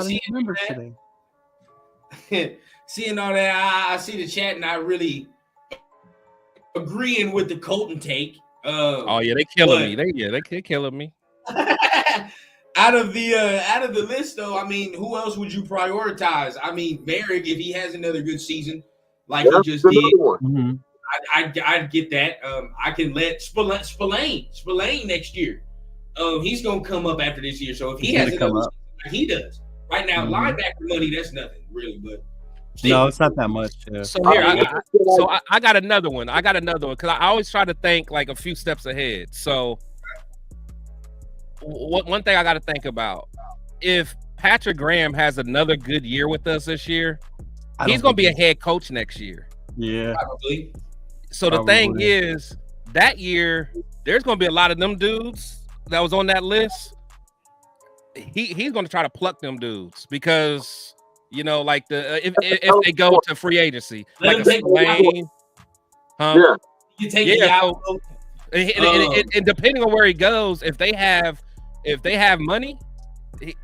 [SPEAKER 5] all that, I see the chat and I really agreeing with the Colton take.
[SPEAKER 4] They killing me. They killing me.
[SPEAKER 5] Out of the list though, I mean, who else would you prioritize? I mean, Merrick, if he has another good season like he just did, I'd get that. I can let Spillane next year. He's gonna come up after this year. So if he has another season like he does right now, linebacker money, that's nothing really, but
[SPEAKER 1] no, it's not that much. Yeah.
[SPEAKER 4] So here, I got another one. Because I always try to think like a few steps ahead. So one thing I got to think about, if Patrick Graham has another good year with us this year, he's going to be a head coach next year.
[SPEAKER 1] Yeah.
[SPEAKER 5] Probably.
[SPEAKER 4] So the thing is, that year, there's going to be a lot of them dudes that was on that list. He's going to try to pluck them dudes because, like if they go to free agency, like a Spillane.
[SPEAKER 5] You take it out.
[SPEAKER 4] And depending on where he goes, if they have money,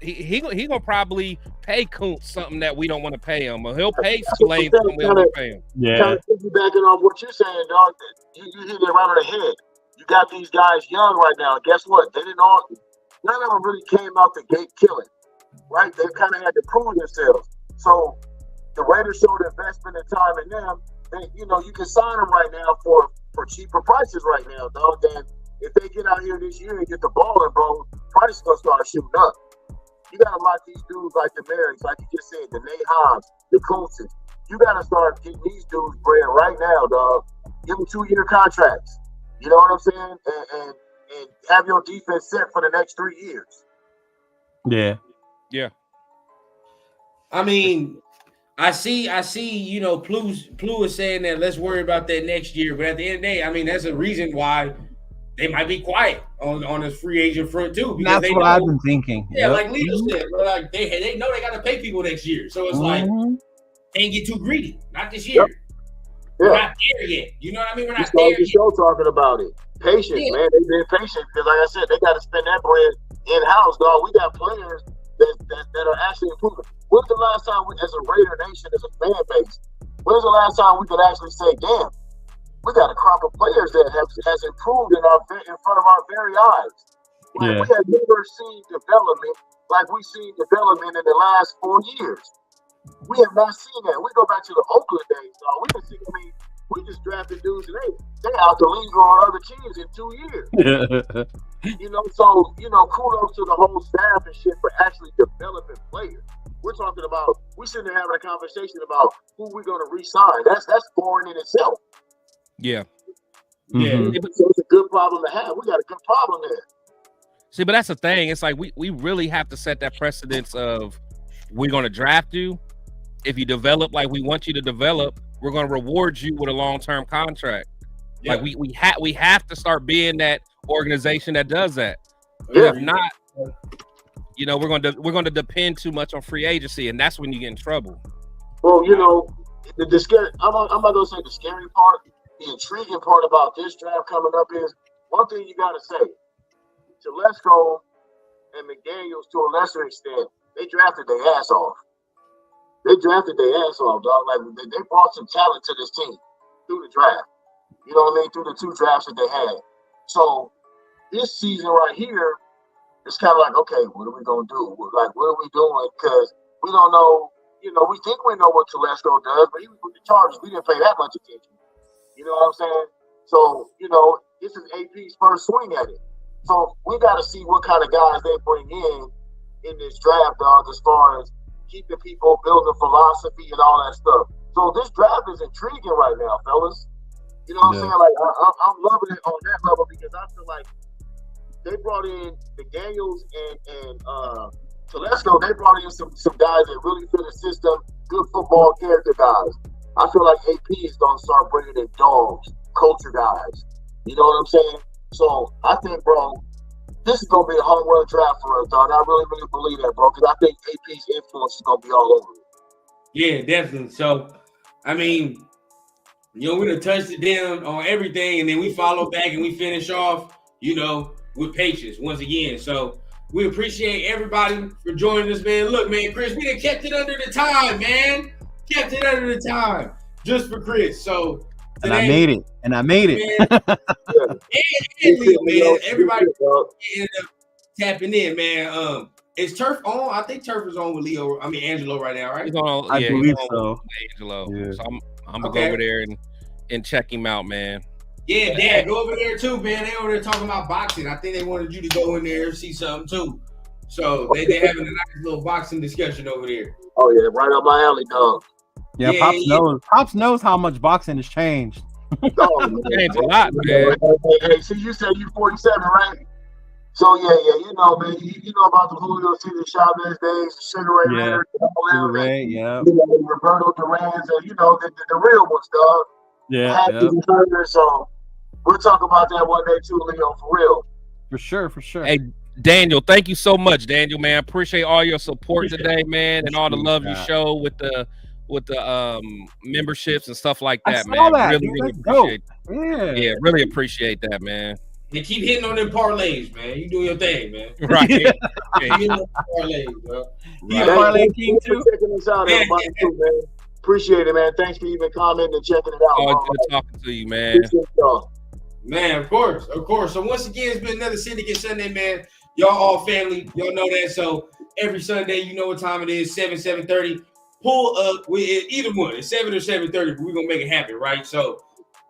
[SPEAKER 4] he gonna probably pay Kuntz something that we don't want to pay him, or he'll pay Spillane something we don't want to pay him.
[SPEAKER 2] Yeah. Kind of piggybacking off what you're saying, dog. You hit it right on the head. You got these guys young right now. Guess what? None of them really came out the gate killing, right? They kind of had to prove themselves. So the Raiders showed investment and time in them. You can sign them right now for cheaper prices right now, dog. Then if they get out here this year and get the ball in, bro, price is gonna start shooting up. You gotta lock these dudes like the Marys, like you just said, the Nate Hobbs, the Kuntzes. You gotta start getting these dudes bread right now, dog. Give them 2-year contracts. You know what I'm saying? And have your defense set for the next 3 years.
[SPEAKER 1] Yeah.
[SPEAKER 5] I mean, I see, Plu is saying that let's worry about that next year. But at the end of the day, I mean, that's a reason why they might be quiet on this free agent front too. Because
[SPEAKER 1] that's what I've been thinking.
[SPEAKER 5] Yeah, like Lito said, bro, like they know they got to pay people next year. So it's like, can't get too greedy. Not this year. We're not there yet. You know what I mean? We're not there yet.
[SPEAKER 2] Show talking about it. Patience, man. They've been patient because, like I said, they got to spend that bread in-house, dog. We got players that are actually improving. When's the last time we, as a Raider Nation, as a fan base, when's the last time we could actually say, damn, we got a crop of players that has improved in front of our very eyes. Like, we have never seen development like we've seen development in the last 4 years. We have not seen that. We go back to the Oakland days, dog. We just just drafted dudes, and they out the league on other teams in 2 years. So kudos to the whole staff and shit for actually developing players. We're talking about we sitting there having a conversation about who we're going to re-sign. That's foreign in itself.
[SPEAKER 4] Yeah.
[SPEAKER 1] Mhm.
[SPEAKER 2] So it's a good problem to have. We got a good problem there.
[SPEAKER 4] See, but that's the thing. It's like we really have to set that precedence of we're going to draft you. If you develop like we want you to develop, we're going to reward you with a long-term contract.
[SPEAKER 5] Yeah.
[SPEAKER 4] Like we have to start being that organization that does that.
[SPEAKER 2] Yeah.
[SPEAKER 4] If not, we're going to depend too much on free agency, and that's when you get in trouble.
[SPEAKER 2] Well, the scary. I'm not gonna say the scary part. The intriguing part about this draft coming up is one thing you got to say. Telesco and McDaniels, to a lesser extent, they drafted their ass off. Dog. Like they brought some talent to this team through the draft. You know what I mean? Through the 2 drafts that they had. So this season right here, it's kind of like, okay, what are we gonna do? Like, what are we doing? Because we don't know. We think we know what Telesco does, but he was with the Chargers. We didn't pay that much attention. You know what I'm saying? So this is AP's first swing at it. So we got to see what kind of guys they bring in this draft, dog, as far as keeping people, building philosophy and all that stuff. So this draft is intriguing right now, fellas. You know what I'm saying? Like, I'm loving it on that level because I feel like they brought in McDaniels and Telesco. They brought in some guys that really fit the system, good football character guys. I feel like AP is going to start bringing in dogs, culture guys. You know what I'm saying? So I think, bro, this is going to be a home run draft for us, dog. I really, really believe that, bro, because I think AP's influence is going to be all over it.
[SPEAKER 5] Yeah, definitely. So, I mean, we done touched it down on everything, and then we follow back and we finish off, with patience once again. So we appreciate everybody for joining us, man. Look, man, Chris, we done kept it under the time, man. Kept it under the time just for Chris. So today,
[SPEAKER 1] And I made it.
[SPEAKER 5] Man, and Leo, man. Everybody ended up tapping in, man. Is Turf on? I think Turf is on with Angelo right now, right?
[SPEAKER 4] He's on,
[SPEAKER 1] I believe
[SPEAKER 4] he's on
[SPEAKER 1] so.
[SPEAKER 4] with Angelo.
[SPEAKER 1] Yeah.
[SPEAKER 4] So I'm gonna go over there and check him out, man.
[SPEAKER 5] Yeah, Dad, go over there too, man. They over there talking about boxing. I think they wanted you to go in there and see something too. So they having a nice little boxing discussion over there.
[SPEAKER 2] Oh yeah, right up my alley, dog.
[SPEAKER 1] Yeah, Pops knows how much boxing has changed.
[SPEAKER 2] Oh, man.
[SPEAKER 4] Changed a lot, man.
[SPEAKER 2] Hey, see, you said you 47, right? So yeah, man, you know about the Julio Cesar Chavez days, Sugar Ray Leonard,
[SPEAKER 1] Yeah.
[SPEAKER 2] Roberto Duran's, and the real ones, dog.
[SPEAKER 1] Yeah.
[SPEAKER 2] So we'll talk about that one day too, Leo, for real.
[SPEAKER 1] For sure.
[SPEAKER 4] Hey, Daniel, thank you so much, Daniel, man. Appreciate all your support today, man, and all the love you show with the memberships and stuff like that, man. Really appreciate it. Yeah, really appreciate that, man.
[SPEAKER 5] And keep hitting on them parlays, man. You doing your thing, man.
[SPEAKER 4] Right.
[SPEAKER 5] Hitting on them parlays, bro.
[SPEAKER 1] You a parlay king too?
[SPEAKER 2] Checking us out, everybody, too, man. Appreciate it, man. Thanks for even commenting and checking it out.
[SPEAKER 4] Always good talking to you, man.
[SPEAKER 5] Man, of course. So once again, it's been another Syndicate Sunday, man. Y'all all family. Y'all know that. So every Sunday, you know what time it is, 7:30. Pull up with either one. It's 7 or 7:30, but we're gonna make it happen, right? So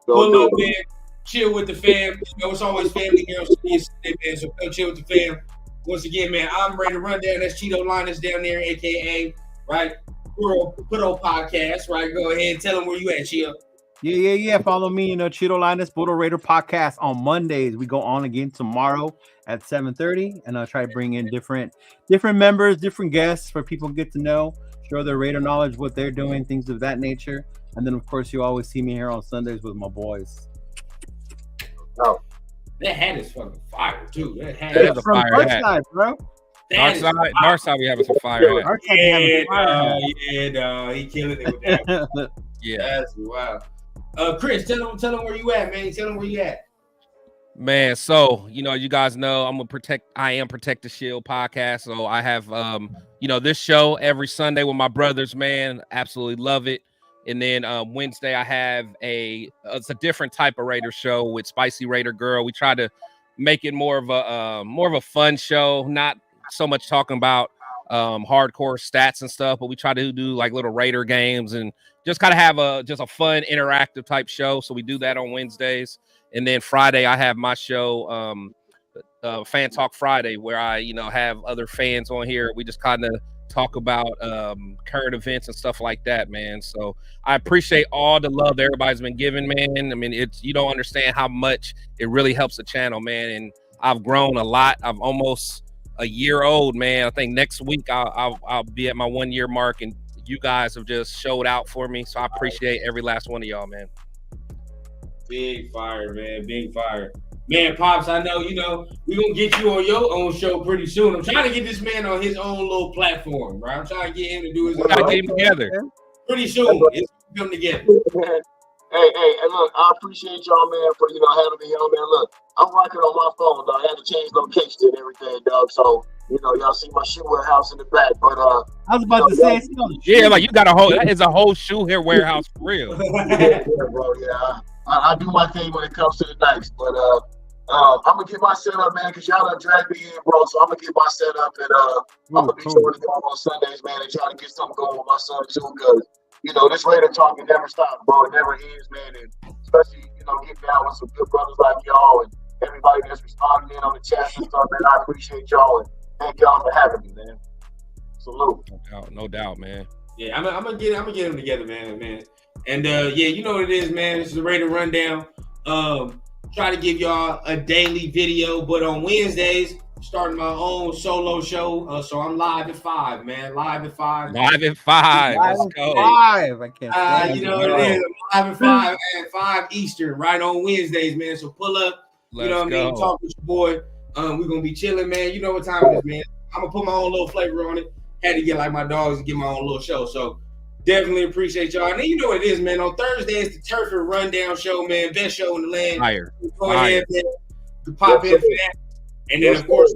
[SPEAKER 5] pull up, man. Chill with the fam. It's always family here on Syndicate Sunday, man. So come chill with the fam. Once again, man, I'm ready to run down. That's Cheeto Linus down there, aka right. Puro Podcast, right? Go ahead and tell them where you at, Cheeto.
[SPEAKER 1] Yeah. Follow me, Cheeto Linus, Budo Raider Podcast on Mondays. We go on again tomorrow at 7:30, and I'll try to bring in different members, different guests for people to get to know, share their Raider knowledge, what they're doing, things of that nature. And then, of course, you always see me here on Sundays with my boys.
[SPEAKER 2] Oh,
[SPEAKER 5] that hat is fucking fire too. That hat
[SPEAKER 4] is a
[SPEAKER 1] from
[SPEAKER 4] fire hat,
[SPEAKER 1] side, bro.
[SPEAKER 4] Dark side, we having some fire hat.
[SPEAKER 5] Yeah, he killing it with that.
[SPEAKER 4] Yeah,
[SPEAKER 5] that's wow. Chris, tell them where you at, man. Tell them where you at.
[SPEAKER 4] Man, so you guys know I am Protect the Shield podcast. So I have this show every Sunday with my brothers, man. Absolutely love it. And then Wednesday I have it's a different type of Raider show with Spicy Raider Girl. We try to make it more of a fun show, not so much talking about hardcore stats and stuff, but we try to do like little Raider games and just kind of have a fun interactive type show. So we do that on Wednesdays, and then Friday I have my show, Fan Talk Friday, where I have other fans on here. We just kind of talk about current events and stuff like that, man. So I appreciate all the love that everybody's been giving, man. I mean, you don't understand how much it really helps the channel, man. And I've grown a lot. I'm almost a year old, man. I think next week I'll be at my 1 year mark, and you guys have just showed out for me. So I appreciate every last one of y'all, man.
[SPEAKER 5] Big fire, man. Big fire. Man, Pops, I know, we're going to get you on your own show pretty soon. I'm trying to get this man on his own little platform, right? I'm trying to get him to do his own.
[SPEAKER 4] Gotta get him together.
[SPEAKER 5] Pretty soon. It's come together.
[SPEAKER 2] Hey, look, I appreciate y'all, man, for, having me on, man. Look, I'm rocking on my phone, dog. I had to change location and everything, dog. So, y'all see my shoe warehouse in the back. But,
[SPEAKER 1] I was about to say,
[SPEAKER 4] yeah, like you got it's a whole shoe hair warehouse for real.
[SPEAKER 2] Yeah, bro, yeah. I do my thing when it comes to the nights, but, I'm gonna get my setup, man, because y'all done dragged me in, bro. So I'm gonna get my setup, and I'm gonna be sure to go on Sundays, man, and try to get something going with my son too, because this Raider talk it never stops, bro. It never ends, man, and especially getting down with some good brothers like y'all and everybody that's responding in on the chat and stuff, man. I appreciate y'all and thank y'all for having me, man. Salute.
[SPEAKER 4] No doubt, man.
[SPEAKER 5] Yeah, I'm gonna get them together, man. And yeah, you know what it is, man. This is the Raider Rundown. Try to give y'all a daily video, but on Wednesdays, starting my own solo show. So I'm live at 5, man. Live at 5.
[SPEAKER 4] Live at 5. Let's go.
[SPEAKER 1] 5. I can't.
[SPEAKER 5] You know what it is. I'm live at 5 at 5 Eastern, right on Wednesdays, man. So pull up.
[SPEAKER 4] Let's
[SPEAKER 5] what I mean? Talk with your boy. We're gonna be chilling, man. You know what time it is, man. I'm gonna put my own little flavor on it. Had to get like my dogs and get my own little show. So definitely appreciate y'all. And then you know what it is, man. On Thursday, it's the Turford Rundown show, man. Best show in the land.
[SPEAKER 4] Fire.
[SPEAKER 5] Go ahead, man. To pop in for that. And then, of course,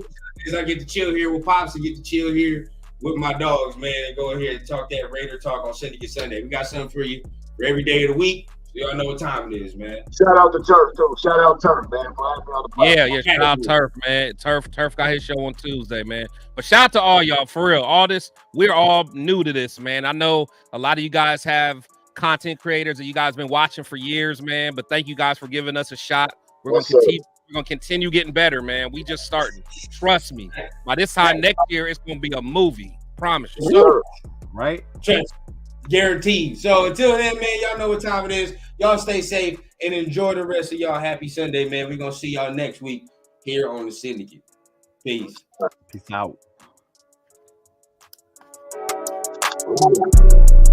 [SPEAKER 5] I get to chill here with Pops and get to chill here with my dogs, man. And go ahead and talk that Raider talk on Syndicate Sunday. We got something for you for every day of the week. So y'all know what time it is, man.
[SPEAKER 2] Shout out to Turf, too. Shout out Turf, man. For having me on the platform.
[SPEAKER 4] Yeah, shout out Turf, man. Turf got his show on Tuesday, man. But shout out to all y'all, for real. All this, we're all new to this, man. I know a lot of you guys have content creators that you guys been watching for years, man. But thank you guys for giving us a shot. We're gonna continue getting better, man. We just starting. Trust me. By this time next year, it's gonna be a movie. Promise you.
[SPEAKER 2] Sure.
[SPEAKER 1] Right?
[SPEAKER 5] Guaranteed. So until then, man, y'all know what time it is. Y'all stay safe and enjoy the rest of y'all. Happy Sunday, man. We're gonna see y'all next week here on the Syndicate. Peace.
[SPEAKER 1] Peace out.
[SPEAKER 2] Ooh.